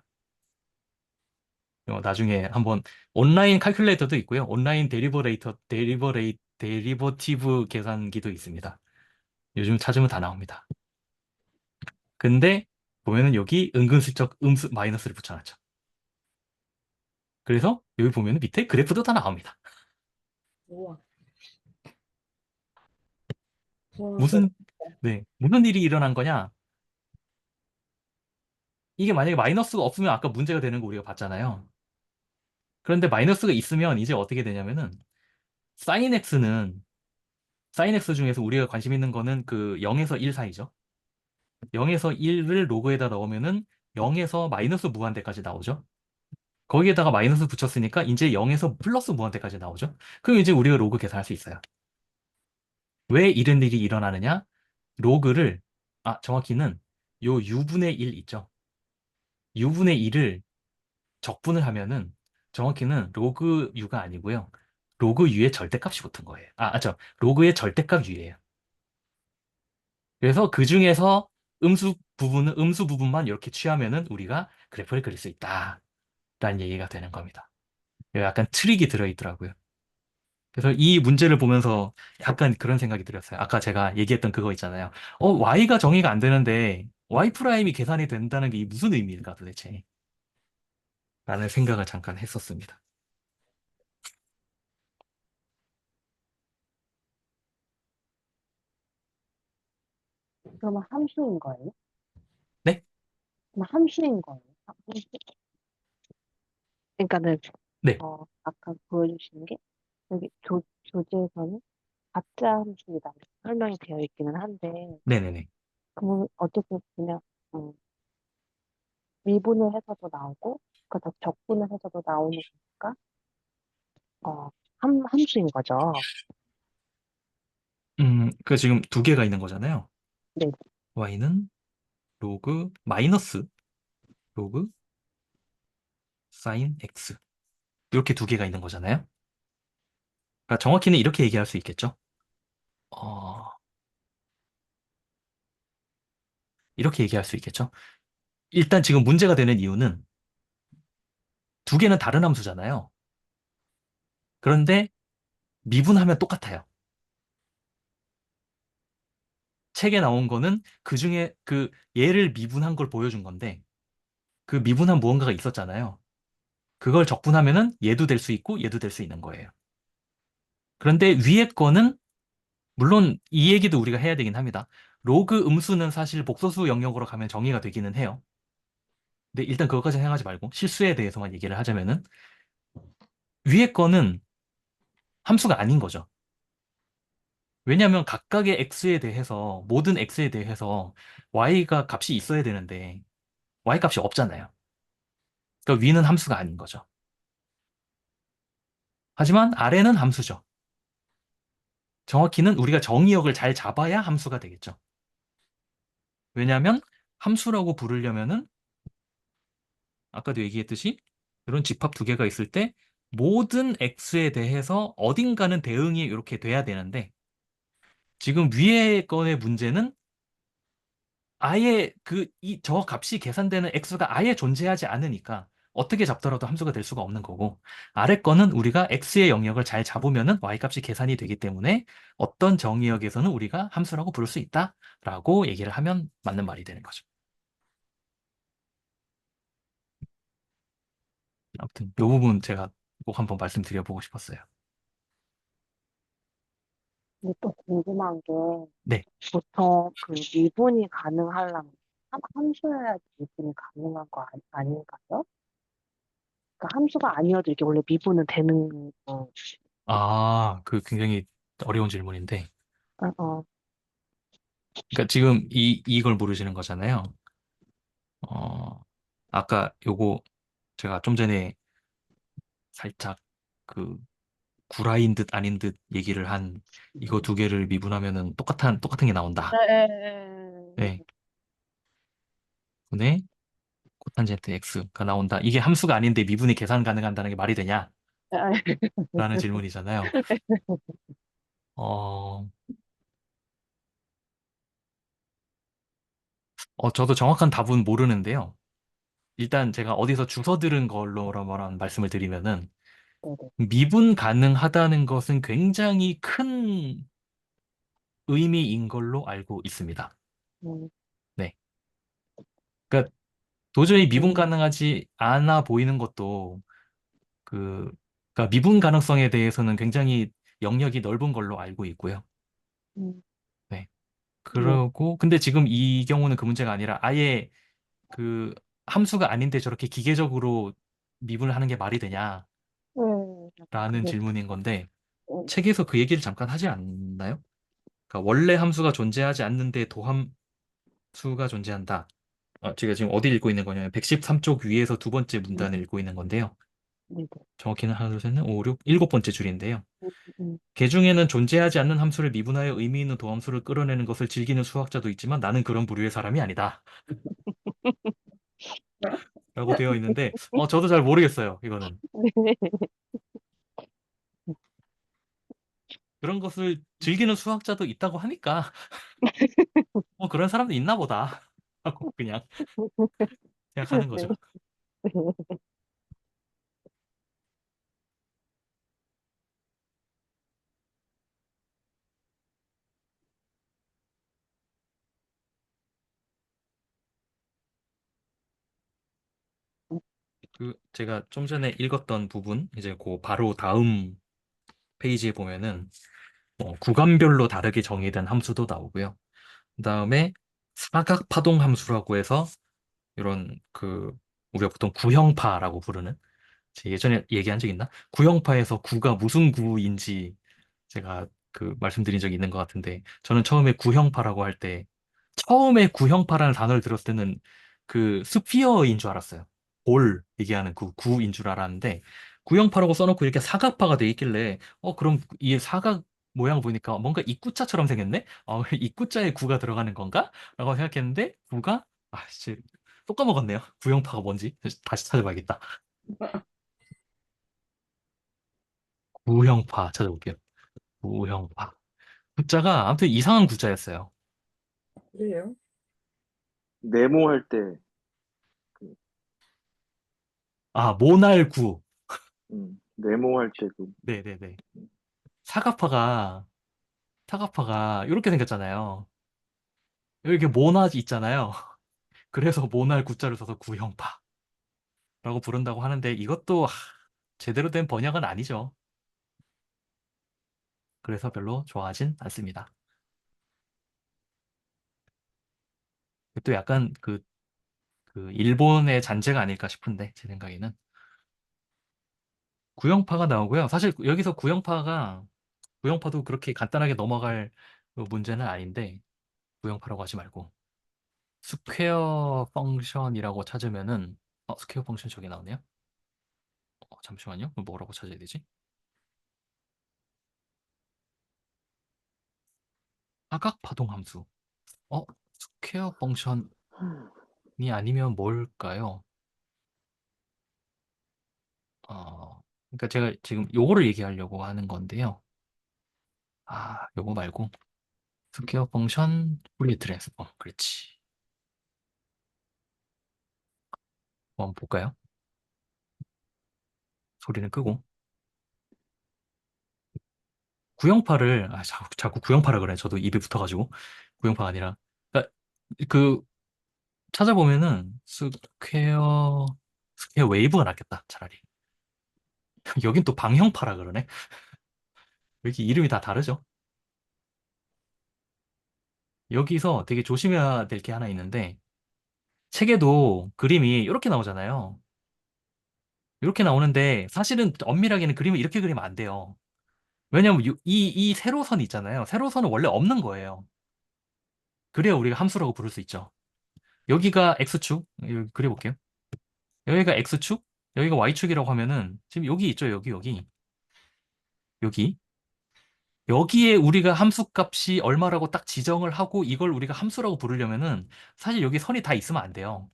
나중에 한번 온라인 칼큘레이터도 있고요. 온라인 데리버티브 계산기도 있습니다. 요즘 찾으면 다 나옵니다. 근데 보면은 여기 은근슬쩍 음수 마이너스를 붙여놨죠. 그래서 여기 보면은 밑에 그래프도 다 나옵니다. 우와, 우와, 무슨 네, 무슨 일이 일어난 거냐? 이게 만약에 마이너스가 없으면 아까 문제가 되는 거 우리가 봤잖아요. 그런데 마이너스가 있으면 이제 어떻게 되냐면은 사인 x는 사인 x 중에서 우리가 관심 있는 거는 그 0에서 1 사이죠. 0에서 1을 로그에다 넣으면은 0에서 마이너스 무한대까지 나오죠. 거기에다가 마이너스 붙였으니까 이제 0에서 플러스 무한대까지 나오죠. 그럼 이제 우리가 로그 계산할 수 있어요. 왜 이런 일이 일어나느냐? 로그를 정확히는 요 u분의 1 있죠. u분의 1을 적분을 하면은 정확히는 로그 u가 아니고요. 로그 u의 절대값이 붙은 거예요. 로그의 절대값 u예요. 그래서 그 중에서 음수 부분만 이렇게 취하면은 우리가 그래프를 그릴 수 있다. 라는 얘기가 되는 겁니다. 약간 트릭이 들어있더라고요. 그래서 이 문제를 보면서 약간 그런 생각이 들었어요. 아까 제가 얘기했던 그거 있잖아요. y가 정의가 안 되는데 y 프라임이 계산이 된다는 게 무슨 의미일까 도대체? 라는 생각을 잠깐 했었습니다. 그러면 함수인 거예요? 네? 그럼 함수인 거예요? 함수? 그러니까는, 네. 아까 보여주신 게, 여기 교재에서는 가짜 함수이다. 설명이 되어 있기는 한데, 네네네. 그러면 어떻게 그냥, 음, 미분을 해서도 나오고, 그다 적분을 해서도 나오니까, 함수인 거죠. 그 지금 두 개가 있는 거잖아요. 네. y는 로그 마이너스 로그 사인 x. 이렇게 두 개가 있는 거잖아요. 그러니까 정확히는 이렇게 얘기할 수 있겠죠. 어, 이렇게 얘기할 수 있겠죠. 일단 지금 문제가 되는 이유는 두 개는 다른 함수잖아요. 그런데 미분하면 똑같아요. 책에 나온 거는 그 중에 그 얘를 미분한 걸 보여준 건데 그 미분한 무언가가 있었잖아요. 그걸 적분하면은 얘도 될 수 있고 얘도 될 수 있는 거예요. 그런데 위에 거는 물론 이 얘기도 우리가 해야 되긴 합니다. 로그 음수는 사실 복소수 영역으로 가면 정의가 되기는 해요. 근데 일단 그것까지 생각하지 말고 실수에 대해서만 얘기를 하자면은 위에 거는 함수가 아닌 거죠. 왜냐하면 각각의 x에 대해서 모든 x에 대해서 y가 값이 있어야 되는데 y 값이 없잖아요. 그러니까 위는 함수가 아닌 거죠. 하지만 아래는 함수죠. 정확히는 우리가 정의역을 잘 잡아야 함수가 되겠죠. 왜냐하면 함수라고 부르려면은 아까도 얘기했듯이 이런 집합 두 개가 있을 때 모든 x에 대해서 어딘가는 대응이 이렇게 돼야 되는데 지금 위에 건의 문제는 아예 저 값이 계산되는 x가 아예 존재하지 않으니까 어떻게 잡더라도 함수가 될 수가 없는 거고 아래 거는 우리가 x의 영역을 잘 잡으면은 y 값이 계산이 되기 때문에 어떤 정의역에서는 우리가 함수라고 부를 수 있다라고 얘기를 하면 맞는 말이 되는 거죠. 아무튼 이 부분 제가 꼭 한번 말씀드려보고 싶었어요. 근데 또 궁금한 게, 네. 보통 그 미분이 가능하려면 함수여야지 미분이 가능한 거 아닌가요? 그러니까 함수가 아니어도 이게 원래 미분은 되는 거. 굉장히 어려운 질문인데. 어, 어, 그러니까 지금 이걸 모르시는 거잖아요. 어, 아까 요거 제가 좀 전에 살짝 그 구라인 듯 아닌 듯 얘기를 한 이거 두 개를 미분하면은 똑같은 게 나온다. 네. 분의 코탄젠트 x가 나온다. 이게 함수가 아닌데 미분이 계산 가능한다는 게 말이 되냐? 라는 질문이잖아요. 어, 저도 정확한 답은 모르는데요. 일단 제가 어디서 주워 들은 걸로만 말씀을 드리면은 네네. 미분 가능하다는 것은 굉장히 큰 의미인 걸로 알고 있습니다. 음, 네. 그러니까 도저히 미분 음, 가능하지 않아 보이는 것도 그, 그러니까 미분 가능성에 대해서는 굉장히 영역이 넓은 걸로 알고 있고요. 음, 네. 네. 그러고 근데 지금 이 경우는 그 문제가 아니라 아예 그 함수가 아닌데 저렇게 기계적으로 미분을 하는 게 말이 되냐라는 그게, 질문인 건데 음, 책에서 그 얘기를 잠깐 하지 않나요? 그러니까 원래 함수가 존재하지 않는데 도함수가 존재한다. 제가 지금 어디 읽고 있는 거냐면 113쪽 위에서 두 번째 음, 문단을 읽고 있는 건데요. 네네. 정확히는 하나, 둘, 셋, 넷, 오, 6, 일곱 번째 줄인데요. 음, 음. 개 중에는 존재하지 않는 함수를 미분하여 의미 있는 도함수를 끌어내는 것을 즐기는 수학자도 있지만 나는 그런 부류의 사람이 아니다. 라고 되어 있는데, 저도 잘 모르겠어요, 이거는. 그런 것을 즐기는 수학자도 있다고 하니까, 그런 사람도 있나 보다. 하고 그냥 생각하는 거죠. 제가 좀 전에 읽었던 부분, 이제 그 바로 다음 페이지에 보면은, 구간별로 다르게 정의된 함수도 나오고요. 그다음에 사각 파동 함수라고 해서 이런 우리가 보통 구형파라고 부르는 제가 예전에 얘기한 적 있나? 구형파에서 구가 무슨 구인지 제가 말씀드린 적이 있는 것 같은데 저는 처음에 구형파라고 할 때 처음에 구형파라는 단어를 들었을 때는 스피어인 줄 알았어요. 볼 얘기하는 그 구인 줄 알았는데 구형파라고 써놓고 이렇게 사각파가 돼 있길래 그럼 이 사각 모양 보니까 뭔가 입구자처럼 생겼네? 입구자에 구가 들어가는 건가? 라고 생각했는데 구가 씨, 또 까먹었네요. 구형파가 뭔지 다시 찾아봐야겠다. 구형파 찾아볼게요. 구형파. 구자가 아무튼 이상한 구자였어요. 그래요? 네모할 때, 그, 모날구. 네모할 때 네네네. 사각파가 이렇게 생겼잖아요. 이렇게 모나지 있잖아요. 그래서 모날 구자를 써서 구형파라고 부른다고 하는데 이것도 제대로 된 번역은 아니죠. 그래서 별로 좋아하진 않습니다. 또 약간 일본의 잔재가 아닐까 싶은데 제 생각에는 구형파가 나오고요. 사실 여기서 구형파도 그렇게 간단하게 넘어갈 문제는 아닌데 구형파라고 하지 말고 스퀘어 펑션이라고 찾으면은 스퀘어 펑션 저기 나오네요. 잠시만요. 그럼 뭐라고 찾아야 되지? 사각파동 함수. 스퀘어 펑션이 음. 아니면 뭘까요? 그러니까 제가 지금 요거를 얘기하려고 하는 건데요. 요거 말고 스퀘어 펑션 ফু리에 트랜스폼. 그렇지. 한번 볼까요? 소리는 끄고. 구형파를 자꾸 구형파라 그래. 저도 입에 붙어가지고 구형파가 아니라 그러니까 그 찾아보면은 스퀘어 웨이브가 낫겠다 차라리. 여긴 또 방형파라 그러네. 왜 이렇게 이름이 다 다르죠? 여기서 되게 조심해야 될 게 하나 있는데 책에도 그림이 이렇게 나오잖아요. 이렇게 나오는데 사실은 엄밀하게는 그림을 이렇게 그리면 안 돼요. 왜냐면 이 세로선이 있잖아요. 세로선은 원래 없는 거예요. 그래야 우리가 함수라고 부를 수 있죠. 여기가 X축, 여기 그려볼게요. 여기가 X축, 여기가 Y축이라고 하면은 지금 여기 있죠. 여기. 여기에 우리가 함수 값이 얼마라고 딱 지정을 하고 이걸 우리가 함수라고 부르려면은 사실 여기 선이 다 있으면 안 돼요.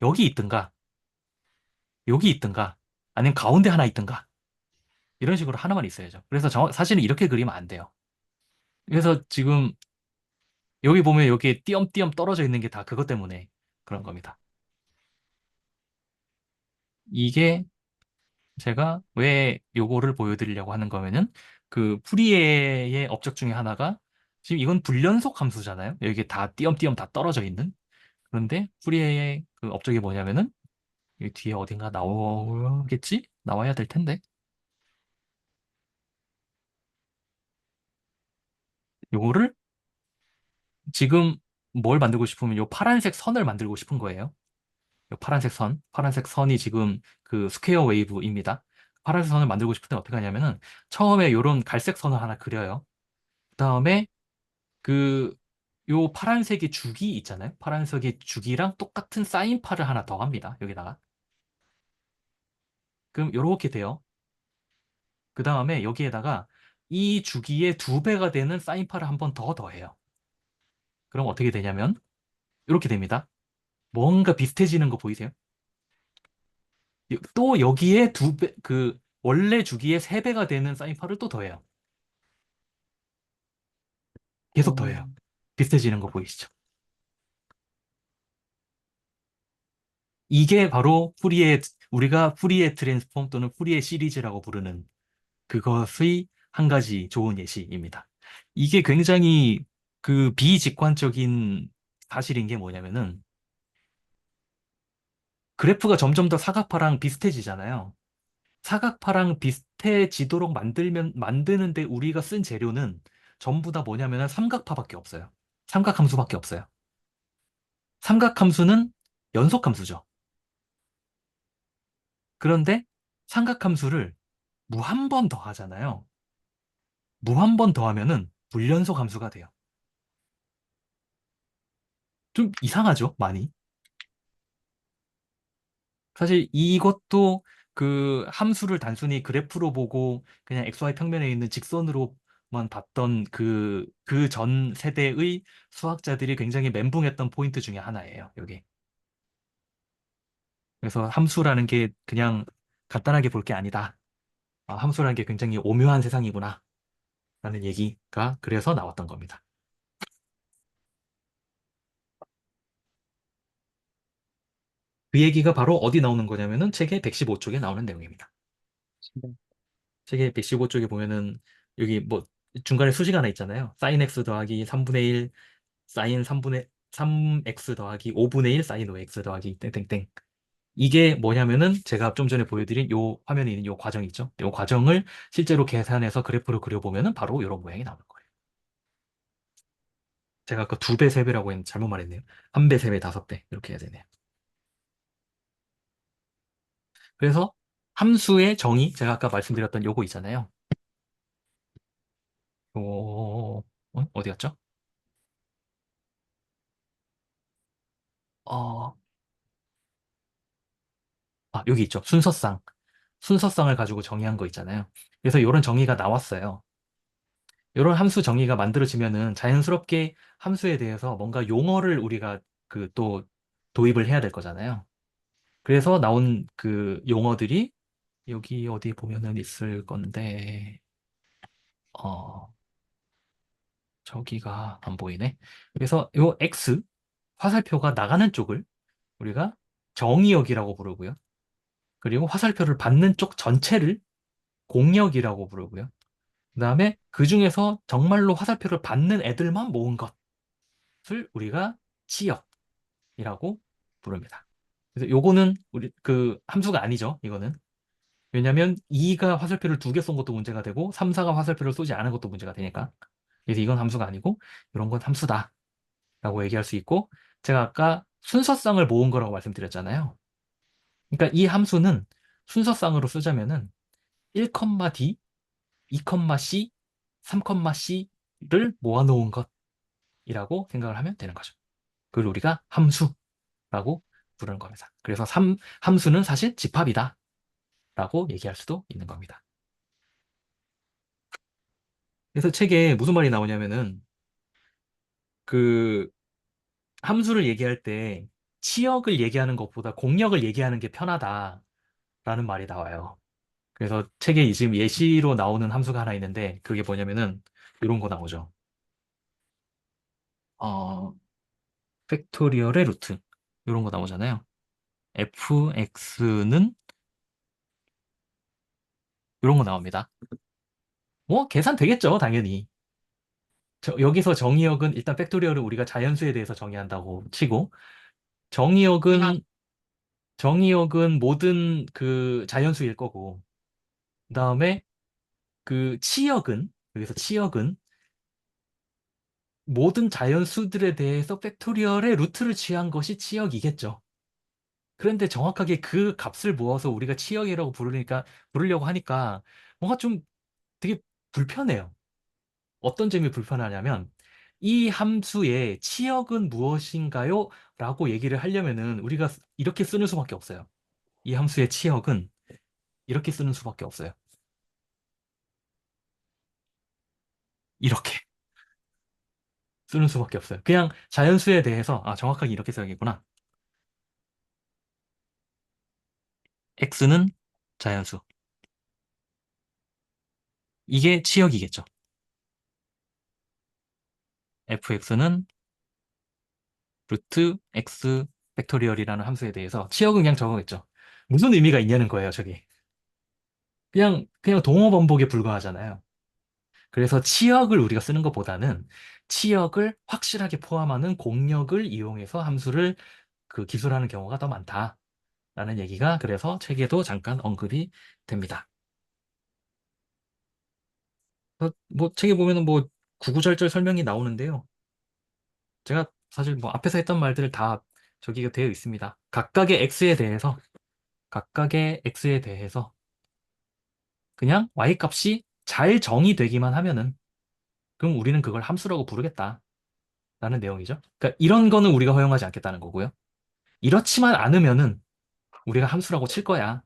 여기 있든가, 여기 있든가, 아니면 가운데 하나 있든가. 이런 식으로 하나만 있어야죠. 그래서 사실은 이렇게 그리면 안 돼요. 그래서 지금 여기 보면 여기에 띄엄띄엄 떨어져 있는 게 다 그것 때문에 그런 겁니다. 이게 제가 왜 요거를 보여드리려고 하는 거면은 그 프리에의 업적 중에 하나가 지금 이건 불연속 함수잖아요. 여기 다 띄엄띄엄 다 떨어져 있는. 그런데 프리에의 그 업적이 뭐냐면은 여기 뒤에 어딘가 나오겠지? 나와야 될 텐데. 요거를 지금 뭘 만들고 싶으면 요 파란색 선을 만들고 싶은 거예요. 요 파란색 선이 지금 그 스퀘어 웨이브입니다. 파란색 선을 만들고 싶을 때 어떻게 하냐면은 처음에 요런 갈색 선을 하나 그려요. 그다음에 그 요 파란색의 주기 있잖아요. 파란색의 주기랑 똑같은 사인파를 하나 더 합니다. 여기다가. 그럼 요렇게 돼요. 그다음에 여기에다가 이 주기의 2배가 되는 사인파를 한 번 더 더해요. 그럼 어떻게 되냐면 이렇게 됩니다. 뭔가 비슷해지는 거 보이세요? 또 여기에 2배, 그 원래 주기의 3배가 되는 사인파를 또 더해요. 계속 어, 더해요. 비슷해지는 거 보이시죠? 이게 바로 우리가 푸리에 트랜스폼 또는 푸리에 시리즈라고 부르는 그것의 한 가지 좋은 예시입니다. 이게 굉장히 그 비직관적인 사실인 게 뭐냐면은 그래프가 점점 더 사각파랑 비슷해지잖아요. 사각파랑 비슷해지도록 만드는데 우리가 쓴 재료는 전부 다 뭐냐면은 삼각파밖에 없어요. 삼각함수밖에 없어요. 삼각함수는 연속함수죠. 그런데 삼각함수를 무 한 번 더 하잖아요. 무 한 번 더 하면은 불연속 함수가 돼요. 좀 이상하죠? 많이. 사실 이것도 그 함수를 단순히 그래프로 보고 그냥 XY 평면에 있는 직선으로만 봤던 그 전 세대의 수학자들이 굉장히 멘붕했던 포인트 중에 하나예요, 여기. 그래서 함수라는 게 그냥 간단하게 볼 게 아니다. 함수라는 게 굉장히 오묘한 세상이구나. 라는 얘기가 그래서 나왔던 겁니다. 그 얘기가 바로 어디 나오는 거냐면은 책의 115쪽에 나오는 내용입니다. 네. 책의 115쪽에 보면은 여기 뭐 중간에 수식 하나 있잖아요. sin x 더하기 3분의 1 sin 3x 더하기 5분의 1 sin 5x 더하기 땡땡땡. 이게 뭐냐면은 제가 좀 전에 보여드린 요 화면에 있는 요 과정 있죠. 요 과정을 실제로 계산해서 그래프로 그려보면은 바로 이런 모양이 나오는 거예요. 제가 아까 2배, 3배라고 했는데 잘못 말했네요. 1배, 3배, 5배 이렇게 해야 되네요. 그래서 함수의 정의, 제가 아까 말씀드렸던 요거 있잖아요. 어디 갔죠? 어, 여기 있죠. 순서쌍. 순서쌍을 가지고 정의한 거 있잖아요. 그래서 이런 정의가 나왔어요. 이런 함수 정의가 만들어지면은 자연스럽게 함수에 대해서 뭔가 용어를 우리가 그 또 도입을 해야 될 거잖아요. 그래서 나온 그 용어들이 여기 어디 보면은 있을 건데, 어, 저기가 안 보이네. 그래서 요 X, 화살표가 나가는 쪽을 우리가 정의역이라고 부르고요. 그리고 화살표를 받는 쪽 전체를 공역이라고 부르고요. 그 다음에 그 중에서 정말로 화살표를 받는 애들만 모은 것을 우리가 치역이라고 부릅니다. 그래서 요거는 우리 그 함수가 아니죠. 이거는. 왜냐면 2가 화살표를 2개 쏜 것도 문제가 되고 3, 4가 화살표를 쏘지 않은 것도 문제가 되니까. 그래서 이건 함수가 아니고 이런 건 함수다라고 얘기할 수 있고, 제가 아까 순서쌍을 모은 거라고 말씀드렸잖아요. 그러니까 이 함수는 순서쌍으로 쓰자면은 1,d, 2,c, 3,c를 모아놓은 것이라고 생각을 하면 되는 거죠. 그걸 우리가 함수라고 부르는 겁니다. 그래서 함수는 사실 집합이다 라고 얘기할 수도 있는 겁니다. 그래서 책에 무슨 말이 나오냐면은 그 함수를 얘기할 때 치역을 얘기하는 것보다 공역을 얘기하는 게 편하다라는 말이 나와요. 그래서 책에 지금 예시로 나오는 함수가 하나 있는데 그게 뭐냐면은 이런 거 나오죠. 어, 팩토리얼의 루트 이런 거 나오잖아요. fx는 이런 거 나옵니다. 뭐 계산 되겠죠, 당연히. 여기서 정의역은 일단 팩토리얼을 우리가 자연수에 대해서 정의한다고 치고, 정의역은 정의역은 모든 그 자연수일 거고, 그다음에 그 치역은 여기서 치역은 모든 자연수들에 대해서 팩토리얼의 루트를 취한 것이 치역이겠죠. 그런데 정확하게 그 값을 모아서 우리가 치역이라고 부르려고 하니까 뭔가 좀 되게 불편해요. 어떤 점이 불편하냐면 이 함수의 치역은 무엇인가요? 라고 얘기를 하려면은 우리가 이렇게 쓰는 수밖에 없어요. 이 함수의 치역은 이렇게 쓰는 수밖에 없어요. 이렇게 쓰는 수밖에 없어요. 그냥 자연수에 대해서 정확하게 이렇게 써야겠구나. x는 자연수. 이게 치역이겠죠. fx는 루트 x 팩토리얼이라는 함수에 대해서 치역은 그냥 적어겠죠. 무슨 의미가 있냐는 거예요, 저게. 그냥 동어 번복에 불과하잖아요. 그래서 치역을 우리가 쓰는 것보다는 치역을 확실하게 포함하는 공역을 이용해서 함수를 그 기술하는 경우가 더 많다라는 얘기가 그래서 책에도 잠깐 언급이 됩니다. 뭐 책에 보면은 뭐 구구절절 설명이 나오는데요. 제가 사실 뭐 앞에서 했던 말들을 다 저기가 되어 있습니다. 각각의 x에 대해서 그냥 y 값이 잘 정의되기만 하면은 그럼 우리는 그걸 함수라고 부르겠다라는 내용이죠. 그러니까 이런 거는 우리가 허용하지 않겠다는 거고요. 이렇지만 않으면은 우리가 함수라고 칠 거야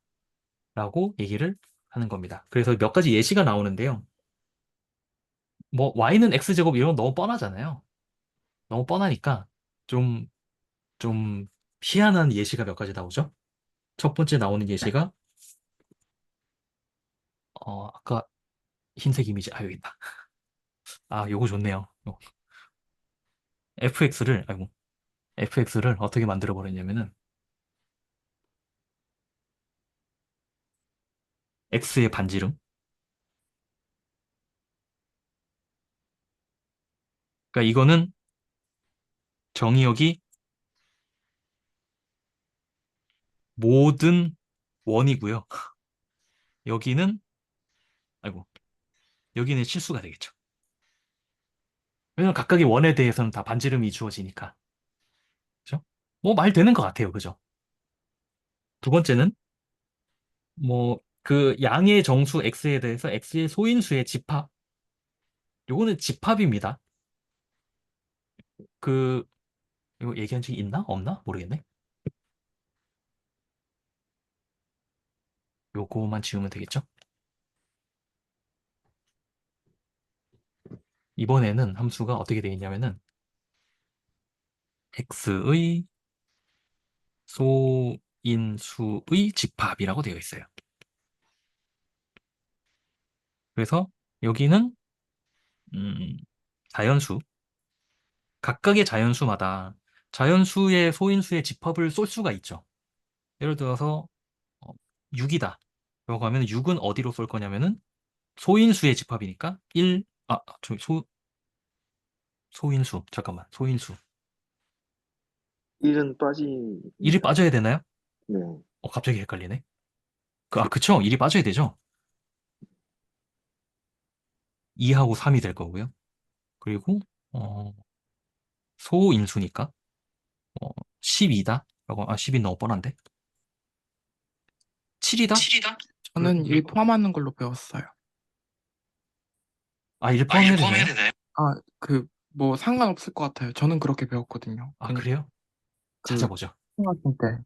라고 얘기를 하는 겁니다. 그래서 몇 가지 예시가 나오는데요. 뭐 y는 x제곱 이런 건 너무 뻔하잖아요. 너무 뻔하니까 좀, 좀 희한한 예시가 몇 가지 나오죠. 첫 번째 나오는 예시가 아까 흰색 이미지 여기 있다. 요거 좋네요. fx를 어떻게 만들어 버렸냐면은 x의 반지름. 그러니까 이거는 정의역이 모든 원이고요. 여기는 아이고 여기는 실수가 되겠죠. 왜냐면 각각의 원에 대해서는 다 반지름이 주어지니까. 그죠? 뭐 말 되는 것 같아요. 그죠? 두 번째는 뭐 그 양의 정수 x에 대해서 x의 소인수의 집합. 요거는 집합입니다. 그 이거 얘기한 적이 있나? 없나? 모르겠네. 요거만 지우면 되겠죠? 이번에는 함수가 어떻게 되어 있냐면은 x의 소인수의 집합이라고 되어 있어요. 그래서 여기는 음, 자연수, 각각의 자연수마다 자연수의 소인수의 집합을 쏠 수가 있죠. 예를 들어서 6이다. 라고 하면 6은 어디로 쏠 거냐면은 소인수의 집합이니까 1, 소인수, 잠깐만, 소인수. 1은 1이 빠집니다. 빠져야 되나요? 네. 갑자기 헷갈리네. 그쵸. 1이 빠져야 되죠. 2하고 3이 될 거고요. 그리고, 어, 소인수니까, 12다? 10이 너무 뻔한데? 7이다? 저는 일 포함하는 걸로 배웠어요. 1 포함해야 되나요? 뭐 상관없을 것 같아요. 저는 그렇게 배웠거든요. 그래요? 그 찾아보죠. 초등학생 때.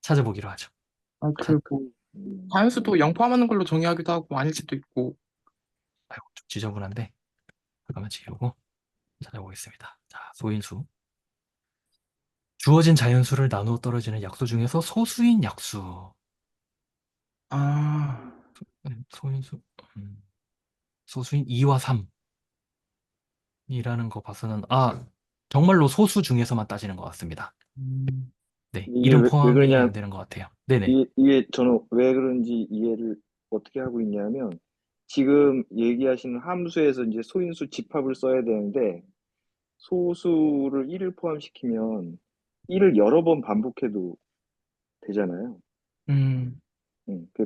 찾아보기로 하죠. 뭐 자연수도 0 포함하는 걸로 정의하기도 하고 아닐 수도 있고. 아이고, 좀 지저분한데. 잠깐만 지우고 찾아보겠습니다. 자, 소인수. 주어진 자연수를 나누어 떨어지는 약수 중에서 소수인 약수. 아, 소인수. 소수인 2와 3이라는 거 봐서는, 정말로 소수 중에서만 따지는 것 같습니다. 음, 네, 이게 이름 왜 포함이 그러냐, 안 되는 것 같아요. 네네. 이게 저는 왜 그런지 이해를 어떻게 하고 있냐면, 지금 얘기하시는 함수에서 이제 소인수 집합을 써야 되는데, 소수를 1을 포함시키면 1을 여러 번 반복해도 되잖아요. 음,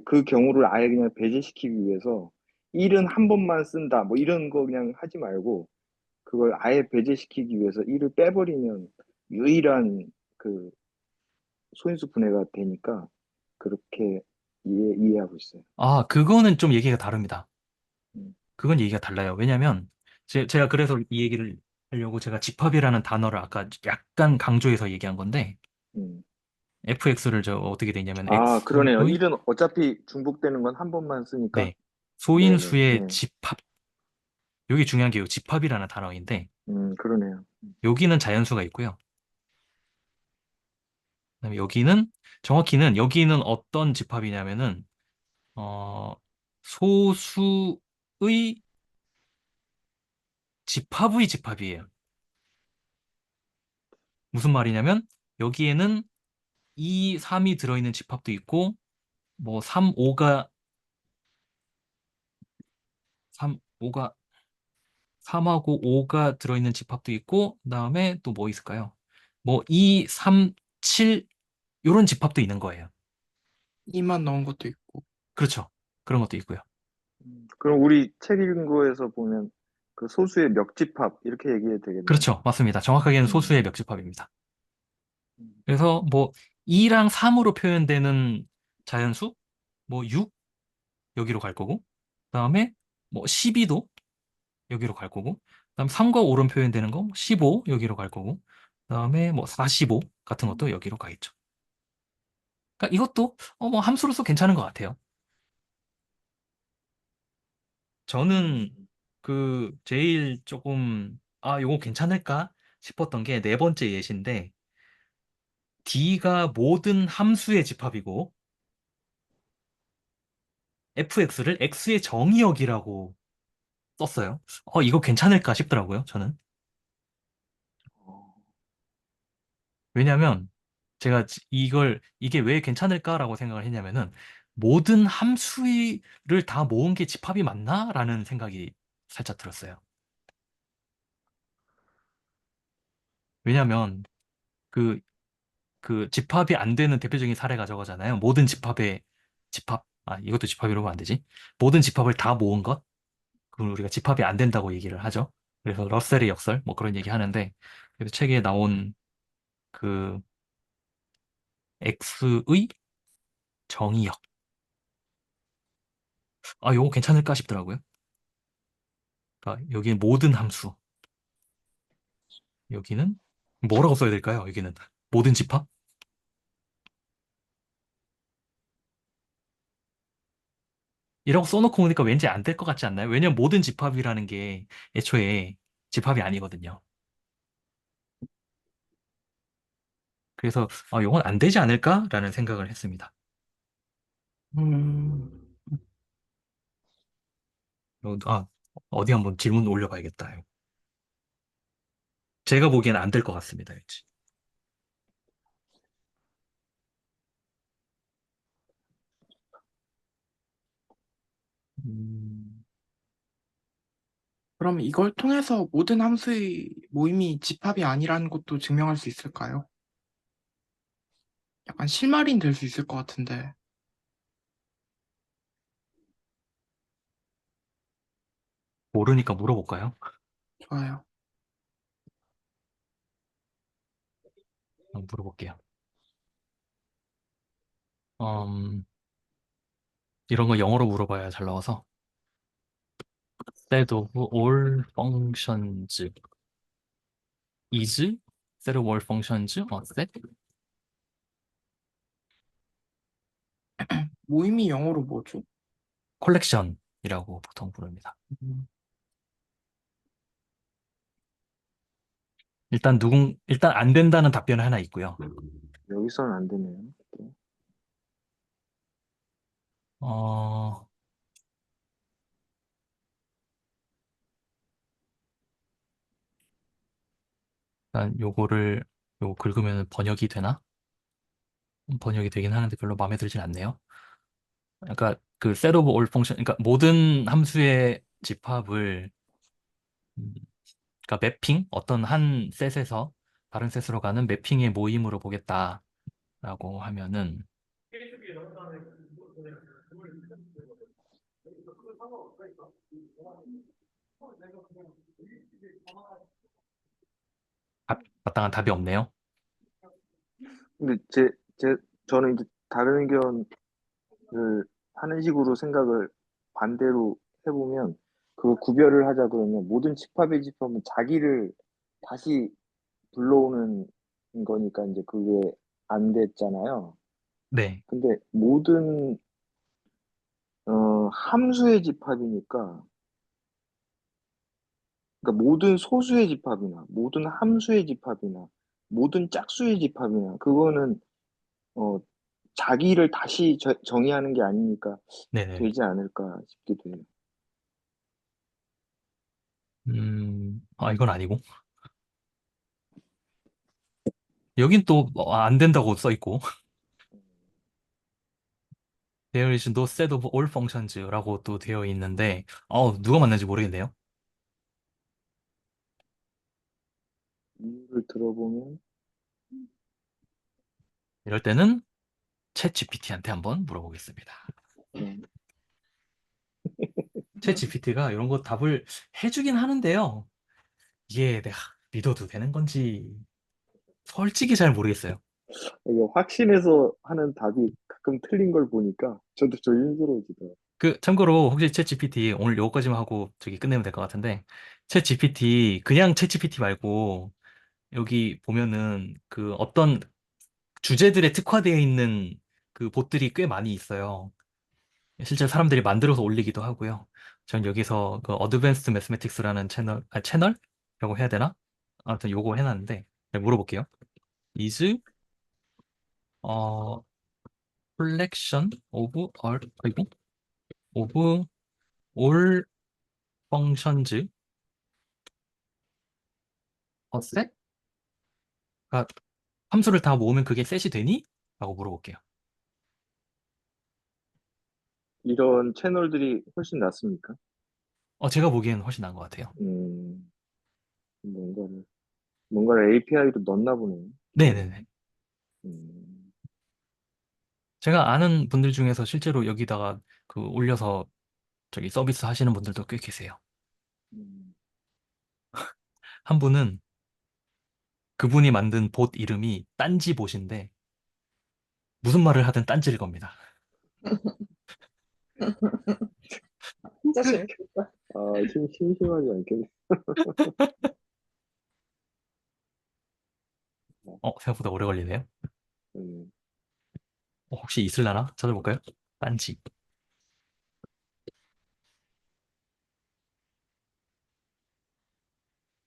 그 경우를 아예 그냥 배제시키기 위해서 1은 한 번만 쓴다, 뭐 이런 거 그냥 하지 말고, 그걸 아예 배제시키기 위해서 1을 빼버리면 유일한 그 소인수 분해가 되니까 그렇게 이해하고 있어요. 그거는 좀 얘기가 다릅니다. 음, 그건 얘기가 달라요. 왜냐면, 제가 그래서 이 얘기를 하려고 제가 집합이라는 단어를 아까 약간 강조해서 얘기한 건데, 음. fx를 어떻게 되냐면, 그러네요. x의, 1은 어차피 중복되는 건 한 번만 쓰니까. 네, 네네, 소인수의 네. 집합. 여기 중요한 게 집합이라는 단어인데, 그러네요. 여기는 자연수가 있고요. 그다음에 정확히는 여기는 어떤 집합이냐면은, 소수의 집합의 집합이에요. 무슨 말이냐면, 여기에는 2, 3이 들어있는 집합도 있고, 뭐 3, 5가 3하고 5가 들어있는 집합도 있고, 그다음에 또 뭐 있을까요? 뭐 2, 3, 7 이런 집합도 있는 거예요. 2만 넣은 것도 있고. 그렇죠. 그런 것도 있고요. 그럼 우리 책 읽은 거에서 보면 그 소수의 멱집합 이렇게 얘기해도 되겠네요. 그렇죠. 맞습니다. 정확하게는 음, 소수의 멱집합입니다. 음, 그래서 뭐 2랑 3으로 표현되는 자연수, 뭐 6 여기로 갈 거고, 그다음에 뭐 12도 여기로 갈 거고, 그다음 3과 5로 표현되는 거 15 여기로 갈 거고, 그다음에 뭐 45 같은 것도 여기로 가 있죠. 그러니까 이것도 뭐 함수로서 괜찮은 것 같아요. 저는 제일 조금 요거 괜찮을까 싶었던 게 네 번째 예시인데 D가 모든 함수의 집합이고 fx를 x의 정의역이라고 썼어요. 이거 괜찮을까 싶더라고요, 저는. 어, 왜냐면 제가 이게 왜 괜찮을까라고 생각을 했냐면은 모든 함수를 다 모은 게 집합이 맞나? 라는 생각이 살짝 들었어요. 왜냐면 그, 그 집합이 안 되는 대표적인 사례가 저거잖아요. 모든 집합의 집합. 이것도 집합이라고 하면 안 되지. 모든 집합을 다 모은 것. 그걸 우리가 집합이 안 된다고 얘기를 하죠. 그래서 러셀의 역설, 뭐 그런 얘기 하는데, 그래서 책에 나온 그 X의 정의역. 요거 괜찮을까 싶더라고요. 그러니까 여기는 모든 함수. 여기는 뭐라고 써야 될까요? 여기는 모든 집합? 이라고 써놓고 오니까 왠지 안 될 것 같지 않나요? 왜냐면 모든 집합이라는 게 애초에 집합이 아니거든요. 그래서 이건 안 되지 않을까라는 생각을 했습니다. 음, 아, 어디 한번 질문 올려봐야겠다. 제가 보기엔 안 될 것 같습니다. 왠지. 음, 그럼 이걸 통해서 모든 함수의 모임이 집합이 아니라는 것도 증명할 수 있을까요? 약간 실마리는 될 수 있을 것 같은데. 모르니까 물어볼까요? 좋아요. 물어볼게요. 음, 이런 거 영어로 물어봐야 잘 나와서. set of all functions is set of all functions set 모임이 영어로 뭐죠? collection이라고 보통 부릅니다. 음, 일단 안 된다는 답변은 하나 있고요. 여기서는 안 되네요. 또. 어, 일단 요거 긁으면 번역이 되나? 번역이 되긴 하는데 별로 마음에 들진 않네요. 그러니까 그 set of all function, 그러니까 모든 함수의 집합을 음, 그러니까 매핑 어떤 한 셋에서 다른 셋으로 가는 매핑의 모임으로 보겠다라고 하면은 마땅한 답이 없네요. 근데 저는 이제 다른 의견을 하는 식으로 생각을 반대로 해보면 그거 구별을 하자 그러면 모든 집합의 집합은 자기를 다시 불러오는 거니까 이제 그게 안 됐잖아요. 네, 근데 모든 함수의 집합이니까 그러니까 모든 소수의 집합이나 모든 함수의 집합이나 모든 짝수의 집합이나 그거는 어, 자기를 다시 정의하는 게 아니니까 네네. 되지 않을까 싶기도 해요. 이건 아니고. 여긴 또 안 된다고 써 있고. There is no set of all functions라고 또 되어 있는데, 누가 맞는지 모르겠네요. 이유를 들어보면 이럴 때는 챗 GPT한테 한번 물어보겠습니다. 음, 챗 GPT가 이런 거 답을 해주긴 하는데요. 이게 내가 믿어도 되는 건지 솔직히 잘 모르겠어요. 이게 확신해서 하는 답이 가끔 틀린 걸 보니까 저도 좀 힘들어지더라고요. 참고로 혹시 챗 GPT 오늘 요거까지만 하고 저기 끝내면 될 것 같은데, 챗 GPT 그냥 챗 GPT 말고 여기 보면은 그 어떤 주제들에 특화되어 있는 그 봇들이 꽤 많이 있어요. 실제로 사람들이 만들어서 올리기도 하고요. 전 여기서 그 어드밴스드 매스매틱스라는 채널이라고 해야 되나? 아무튼 요거 해놨는데 네, 물어볼게요. is 어 collection of all 아이고 of all functions a set? 그러니까 함수를 다 모으면 그게 셋이 되니? 라고 물어볼게요. 이런 채널들이 훨씬 낫습니까? 제가 보기엔 훨씬 나은 것 같아요. 음, 뭔가를 API로 넣나 보네요. 네네네. 음, 제가 아는 분들 중에서 실제로 여기다가 그 올려서 저기 서비스 하시는 분들도 꽤 계세요. 음. 한 분은 그분이 만든 봇 이름이 딴지봇인데 무슨 말을 하든 딴지를 겁니다. 진짜 재밌겠다. 심심하지 않겠네. 생각보다 오래 걸리네요. 음, 혹시 있을라나? 찾아볼까요? 딴지.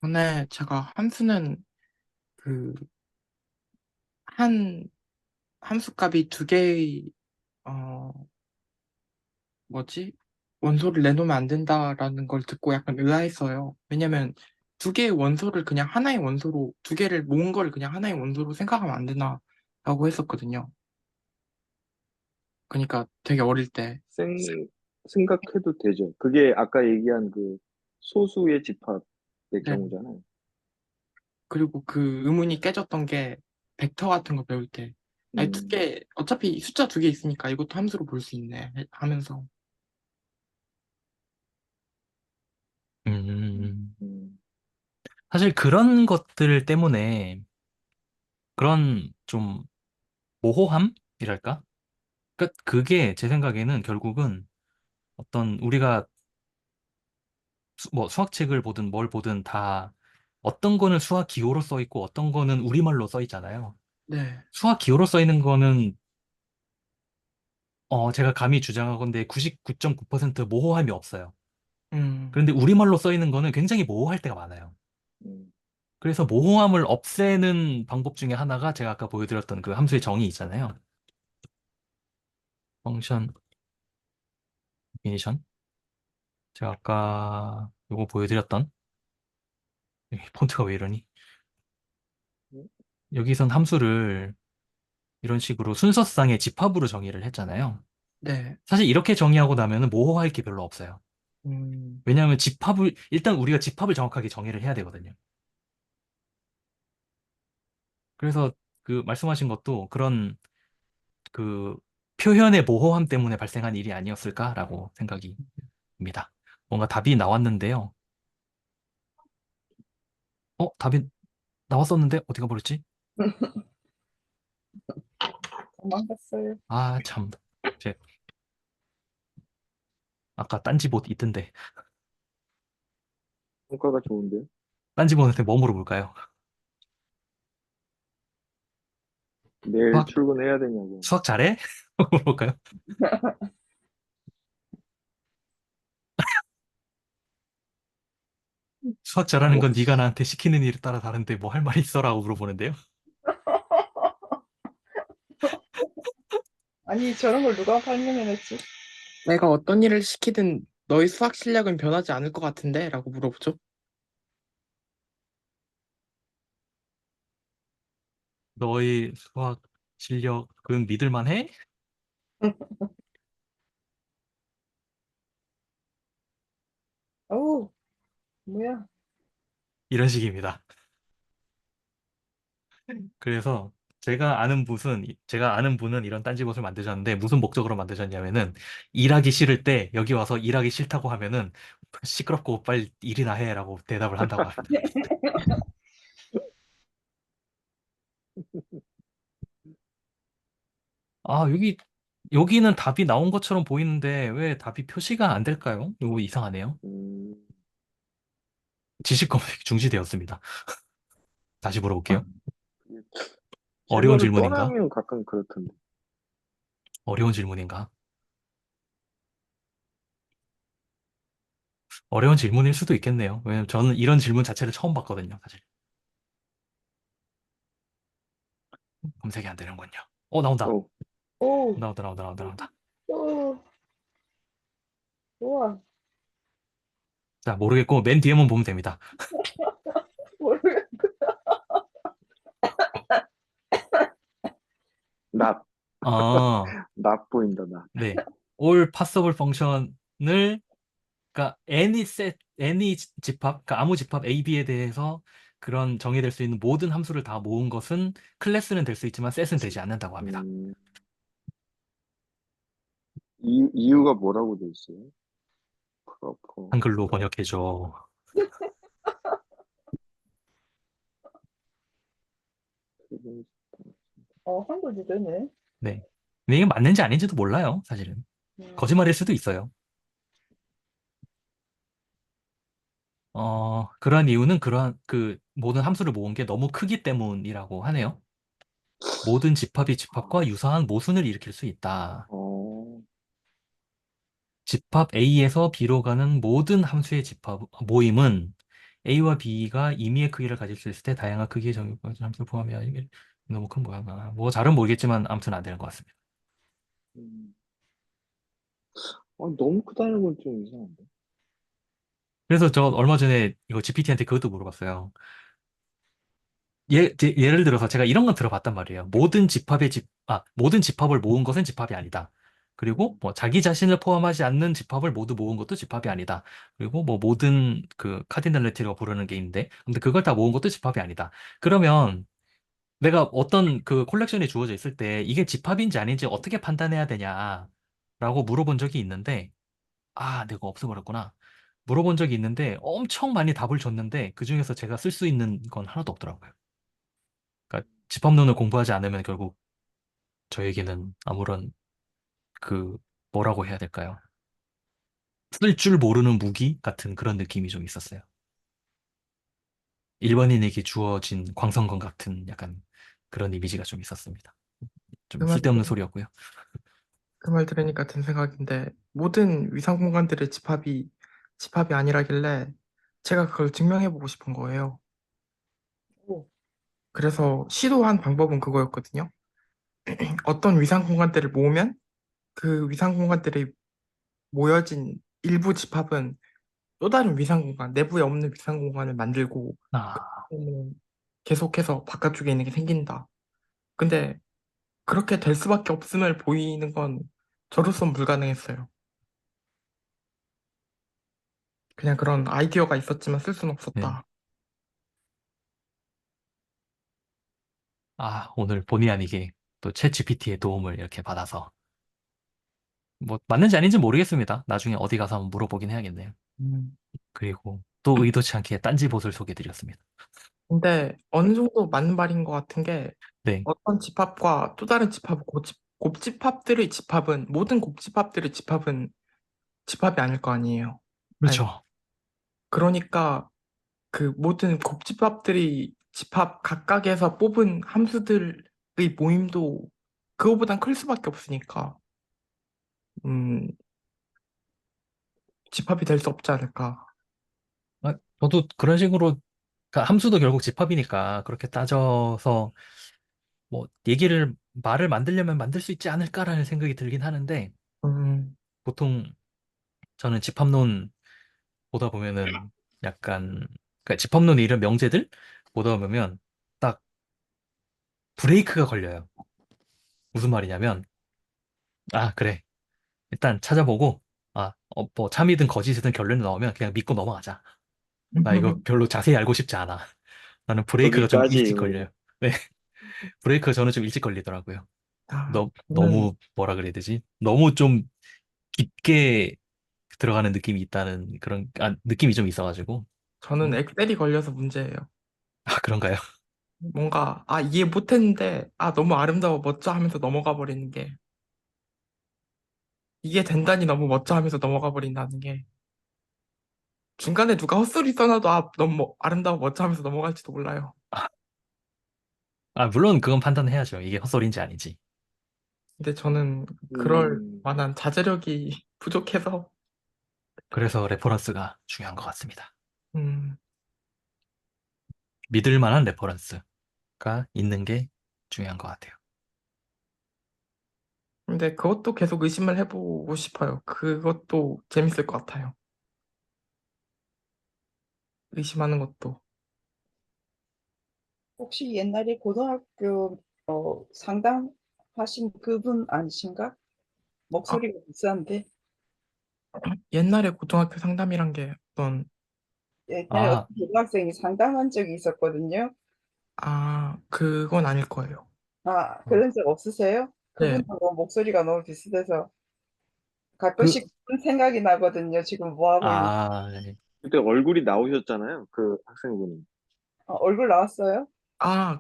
전에 제가 함수는 그 한 함수값이 두 개의 어 뭐지? 원소를 내놓으면 안 된다라는 걸 듣고 약간 의아했어요. 왜냐면 두 개의 원소를 그냥 하나의 원소로, 두 개를 모은 걸 그냥 하나의 원소로 생각하면 안 되나라고 했었거든요. 그러니까 되게 어릴 때. 생각해도 되죠. 그게 아까 얘기한 그 소수의 집합의 네. 경우잖아요. 그리고 그 의문이 깨졌던 게 벡터 같은 거 배울 때. 아니, 두 음, 개, 어차피 숫자 두 개 있으니까 이것도 함수로 볼 수 있네 하면서. 음, 음, 사실 그런 것들 때문에 그런 좀 모호함이랄까? 그러니까 그게 제 생각에는 결국은 어떤 우리가 뭐 수학책을 보든 뭘 보든 다 어떤 거는 수학 기호로 써 있고 어떤 거는 우리말로 써 있잖아요. 네. 수학 기호로 써 있는 거는 제가 감히 주장하건대 99.9% 모호함이 없어요. 음, 그런데 우리말로 써 있는 거는 굉장히 모호할 때가 많아요. 음, 그래서 모호함을 없애는 방법 중에 하나가 제가 아까 보여드렸던 그 함수의 정의 있잖아요. 펑션 데피니션. 제가 아까 이거 보여드렸던 폰트가 왜 이러니? 음, 여기선 함수를 이런 식으로 순서상의 집합으로 정의를 했잖아요. 네. 사실 이렇게 정의하고 나면은 모호할 게 별로 없어요. 음, 왜냐하면 집합을 일단 우리가 집합을 정확하게 정의를 해야 되거든요. 그래서 그 말씀하신 것도 그런 그 표현의 모호함 때문에 발생한 일이 아니었을까라고 생각이 듭니다. 뭔가 답이 나왔는데요. 답이 나왔었는데 어디가 버렸지? 도망갔어요. 아, 참. 제 아까 딴지봇 있던데. 성과가 좋은데요. 딴지봇한테 뭐 물어볼까요? 내일 수학 출근해야 되냐고. 수학 잘해? 물어볼까요? 수학 잘하는 뭐, 건 네가 나한테 시키는 일에 따라 다른데 뭐 할 말 있어라고 물어보는데요. 아니, 저런 걸 누가 설명해냈지? 내가 어떤 일을 시키든 너의 수학 실력은 변하지 않을 것 같은데? 라고 물어보죠. 너의 수학 실력은 믿을만 해? 어우, 뭐야. 이런 식입니다. 그래서 제가 아는 분은 이런 딴지봇을 만드셨는데 무슨 목적으로 만드셨냐면은 일하기 싫을 때 여기 와서 일하기 싫다고 하면은 시끄럽고 빨리 일이나 해라고 대답을 한다고 합니다. 아, 여기는 답이 나온 것처럼 보이는데 왜 답이 표시가 안 될까요? 이거 이상하네요. 음, 지식 검색이 중지되었습니다. 다시 물어볼게요. 어려운 질문을 질문인가? 떠나면 가끔 그렇던데. 어려운 질문인가? 어려운 질문일 수도 있겠네요. 왜냐면 저는 이런 질문 자체를 처음 봤거든요, 사실. 검색이 안 되는군요. 나온다. 어, 오, 나온다. 오, 우와. 자, 모르겠고 맨 뒤에만 보면 됩니다. 모르겠 낫, 아, 낫 보인다, 낫. 네. all passable function을 그러니까 any 집합, 그러니까 아무 집합 A, B에 대해서 그런 정의될 수 있는 모든 함수를 다 모은 것은 클래스는 될 수 있지만 셋은 되지 않는다고 합니다. 음, 이유가 뭐라고 돼 있어요? 프로퍼. 한글로 번역해줘. 한글도 되네. 네. 근데 이게 맞는지 아닌지도 몰라요, 사실은. 음, 거짓말일 수도 있어요. 그러한 이유는 그러한 그 모든 함수를 모은 게 너무 크기 때문이라고 하네요. 모든 집합이 집합과 유사한 모순을 일으킬 수 있다. 어, 집합 A에서 B로 가는 모든 함수의 집합 모임은 A와 B가 임의의 크기를 가질 수 있을 때 다양한 크기의 함수를 포함해야 이게 너무 큰 거야. 뭐 잘은 모르겠지만 아무튼 안 되는 것 같습니다. 음. 너무 크다는 건 좀 이상한데. 그래서 저 얼마 전에 이거 GPT한테 그것도 물어봤어요. 예를 들어서 제가 이런 건 들어봤단 말이에요. 모든 집합을 모은 것은 집합이 아니다. 그리고 뭐 자기 자신을 포함하지 않는 집합을 모두 모은 것도 집합이 아니다. 그리고 뭐 모든 그 카디널리티라고 부르는 게 있는데, 근데 그걸 다 모은 것도 집합이 아니다. 그러면 내가 어떤 그 콜렉션이 주어져 있을 때 이게 집합인지 아닌지 어떻게 판단해야 되냐라고 물어본 적이 있는데, 내가 없애버렸구나. 물어본 적이 있는데 엄청 많이 답을 줬는데 그중에서 제가 쓸 수 있는 건 하나도 없더라고요. 그러니까 집합론을 공부하지 않으면 결국 저에게는 아무런 그 뭐라고 해야 될까요? 쓸 줄 모르는 무기 같은 그런 느낌이 좀 있었어요. 일반인에게 주어진 광선검 같은 약간 그런 이미지가 좀 있었습니다. 그 좀 말, 쓸데없는 소리였고요. 그 말 들으니까 든 생각인데, 모든 위상 공간들의 집합이 아니라길래, 제가 그걸 증명해보고 싶은 거예요. 오, 그래서 시도한 방법은 그거였거든요. 어떤 위상 공간들을 모으면 그 위상 공간들이 모여진 일부 집합은 또 다른 위상 공간, 내부에 없는 위상 공간을 만들고 아, 계속해서 바깥쪽에 있는 게 생긴다. 근데 그렇게 될 수밖에 없음을 보이는 건 저로서는 불가능했어요. 그냥 그런 아이디어가 있었지만 쓸 수는 네. 없었다. 오늘 본의 아니게 또 챗 GPT의 도움을 이렇게 받아서 뭐 맞는지 아닌지 모르겠습니다. 나중에 어디 가서 한번 물어보긴 해야겠네요. 음. 그리고 또 의도치 않게 딴지봇을 소개해드렸습니다. 근데 어느 정도 맞는 말인 것 같은 게, 네, 어떤 집합과 또 다른 곱집합들의 집합은, 모든 곱집합들의 집합은 집합이 아닐 거 아니에요. 아니, 그렇죠. 그러니까 그 모든 곱집합들이 집합 각각에서 뽑은 함수들의 모임도 그거보단 클 수밖에 없으니까 음, 집합이 될 수 없지 않을까. 저도 그런 식으로 그러니까 함수도 결국 집합이니까 그렇게 따져서 뭐 말을 만들려면 만들 수 있지 않을까라는 생각이 들긴 하는데 음, 보통 저는 집합론 보다 보면은 약간 그러니까 집합론 이런 명제들 보다 보면 딱 브레이크가 걸려요. 무슨 말이냐면 그래 일단 찾아보고 뭐 참이든 거짓이든 결론이 나오면 그냥 믿고 넘어가자. 나 이거 별로 자세히 알고 싶지 않아. 나는 브레이크가 좀 거기까지 일찍 뭐. 걸려요. 네, 브레이크가 저는 좀 일찍 걸리더라고요. 저는 너무 뭐라 그래야 되지? 너무 좀 깊게 들어가는 느낌이 있다는 그런 느낌이 좀 있어가지고 저는 엑셀이 걸려서 문제예요. 그런가요? 뭔가 이해 못했는데 너무 아름다워 멋져 하면서 넘어가 버리는 게, 이게 된다니 너무 멋져 하면서 넘어가 버린다는 게, 중간에 누가 헛소리 써놔도 너무 아름다워 멋져 하면서 넘어갈지도 몰라요. 물론 그건 판단해야죠. 이게 헛소리인지 아닌지. 근데 저는 그럴 음, 만한 자제력이 부족해서 그래서 레퍼런스가 중요한 것 같습니다. 음, 믿을 만한 레퍼런스가 있는 게 중요한 것 같아요. 근데 그것도 계속 의심을 해보고 싶어요. 그것도 재밌을 것 같아요. 의심하는 것도. 혹시 옛날에 고등학교 상담하신 그분 아니신가? 아, 목소리가 비싼데 옛날에 고등학교 상담이란 게 어떤, 옛날에 어떤 아, 고등학생이 상담한 적이 있었거든요. 그건 아닐 거예요. 그런 적 없으세요? 네, 그분하고 목소리가 너무 비슷해서 그, 가끔씩 그런 생각이 나거든요. 지금 뭐 하고 있는지. 네. 그때 얼굴이 나오셨잖아요. 그 학생분이. 얼굴 나왔어요?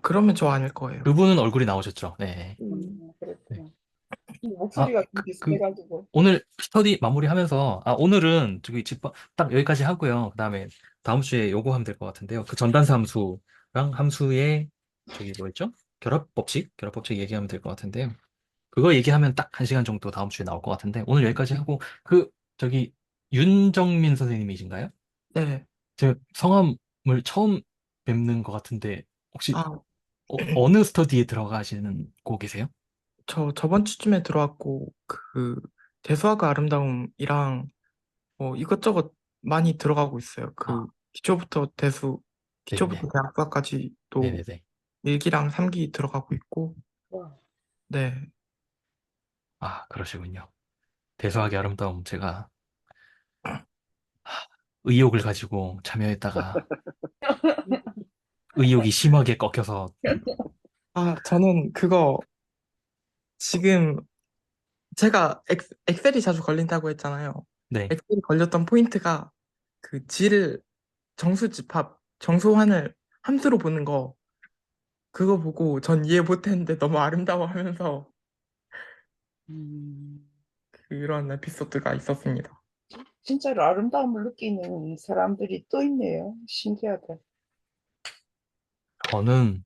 그러면 저 아닐 거예요. 그분은 얼굴이 나오셨죠. 네. 네. 그랬구나. 아, 목소리가 좀 비슷해가지고. 오늘 스터디 마무리하면서, 오늘은 저기 딱 여기까지 하고요. 그 다음에 다음 주에 요거 하면 될 것 같은데요. 그 전단수 함수랑 함수의 저기 뭐였죠? 결합법칙 얘기하면 될 것 같은데요. 그거 얘기하면 딱 1시간 정도 다음 주에 나올 것 같은데, 오늘 여기까지 하고, 저기, 윤정민 선생님이신가요? 네, 제 성함 처음 뵙는 것 같은데 혹시 아, 어느 스터디에 들어가시고 계세요? 저 저번 주쯤에 들어왔고, 대수학의 아름다움이랑 이것저것 많이 들어가고 있어요. 아, 네네네. 기초부터 대학과까지 또 네네네. 1기랑 3기 들어가고 있고, 와, 네. 아, 그러시군요. 대소하기 아름다움 제가 의욕을 가지고 참여했다가 의욕이 심하게 꺾여서 아, 저는 지금 제가 엑셀이 자주 걸린다고 했잖아요. 네. 엑셀이 걸렸던 포인트가 정수환을 함수로 보는 그거 보고 전 이해 못했는데 너무 아름다워하면서 음, 그런 에피소드가 있었습니다. 진짜로 아름다움을 느끼는 사람들이 또 있네요. 신기하다. 저는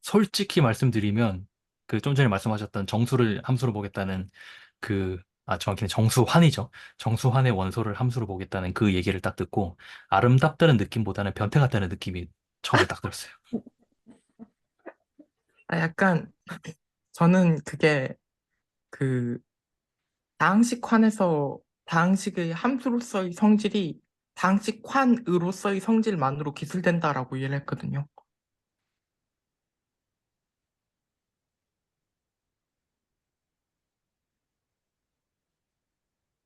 솔직히 말씀드리면 그 좀 전에 말씀하셨던 정수를 함수로 보겠다는 정확히는 정수환이죠. 정수환의 원소를 함수로 보겠다는 그 얘기를 딱 듣고 아름답다는 느낌보다는 변태 같다는 느낌이 처음에 딱 들었어요. 약간 저는 그게 그 다항식의 함수로서의 성질이 다항식환으로서의 성질만으로 기술된다라고 이해를 했거든요.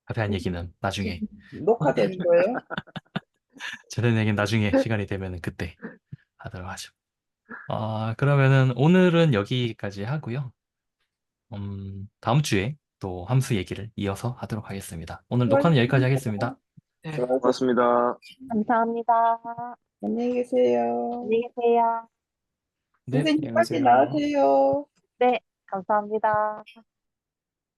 자세한 얘기는 나중에 녹화되는 거예요? 자세한 얘기는 나중에 시간이 되면 그때 하도록 하죠. 그러면은 오늘은 여기까지 하고요. 다음 주에 또 함수 얘기를 이어서 하도록 하겠습니다. 오늘 녹화는 여기까지 수고하셨습니다. 하겠습니다. 네. 고맙습니다. 감사합니다. 안녕히 계세요. 안녕히 계세요. 네. 선생님 빨리 안녕하세요. 나으세요. 네, 감사합니다.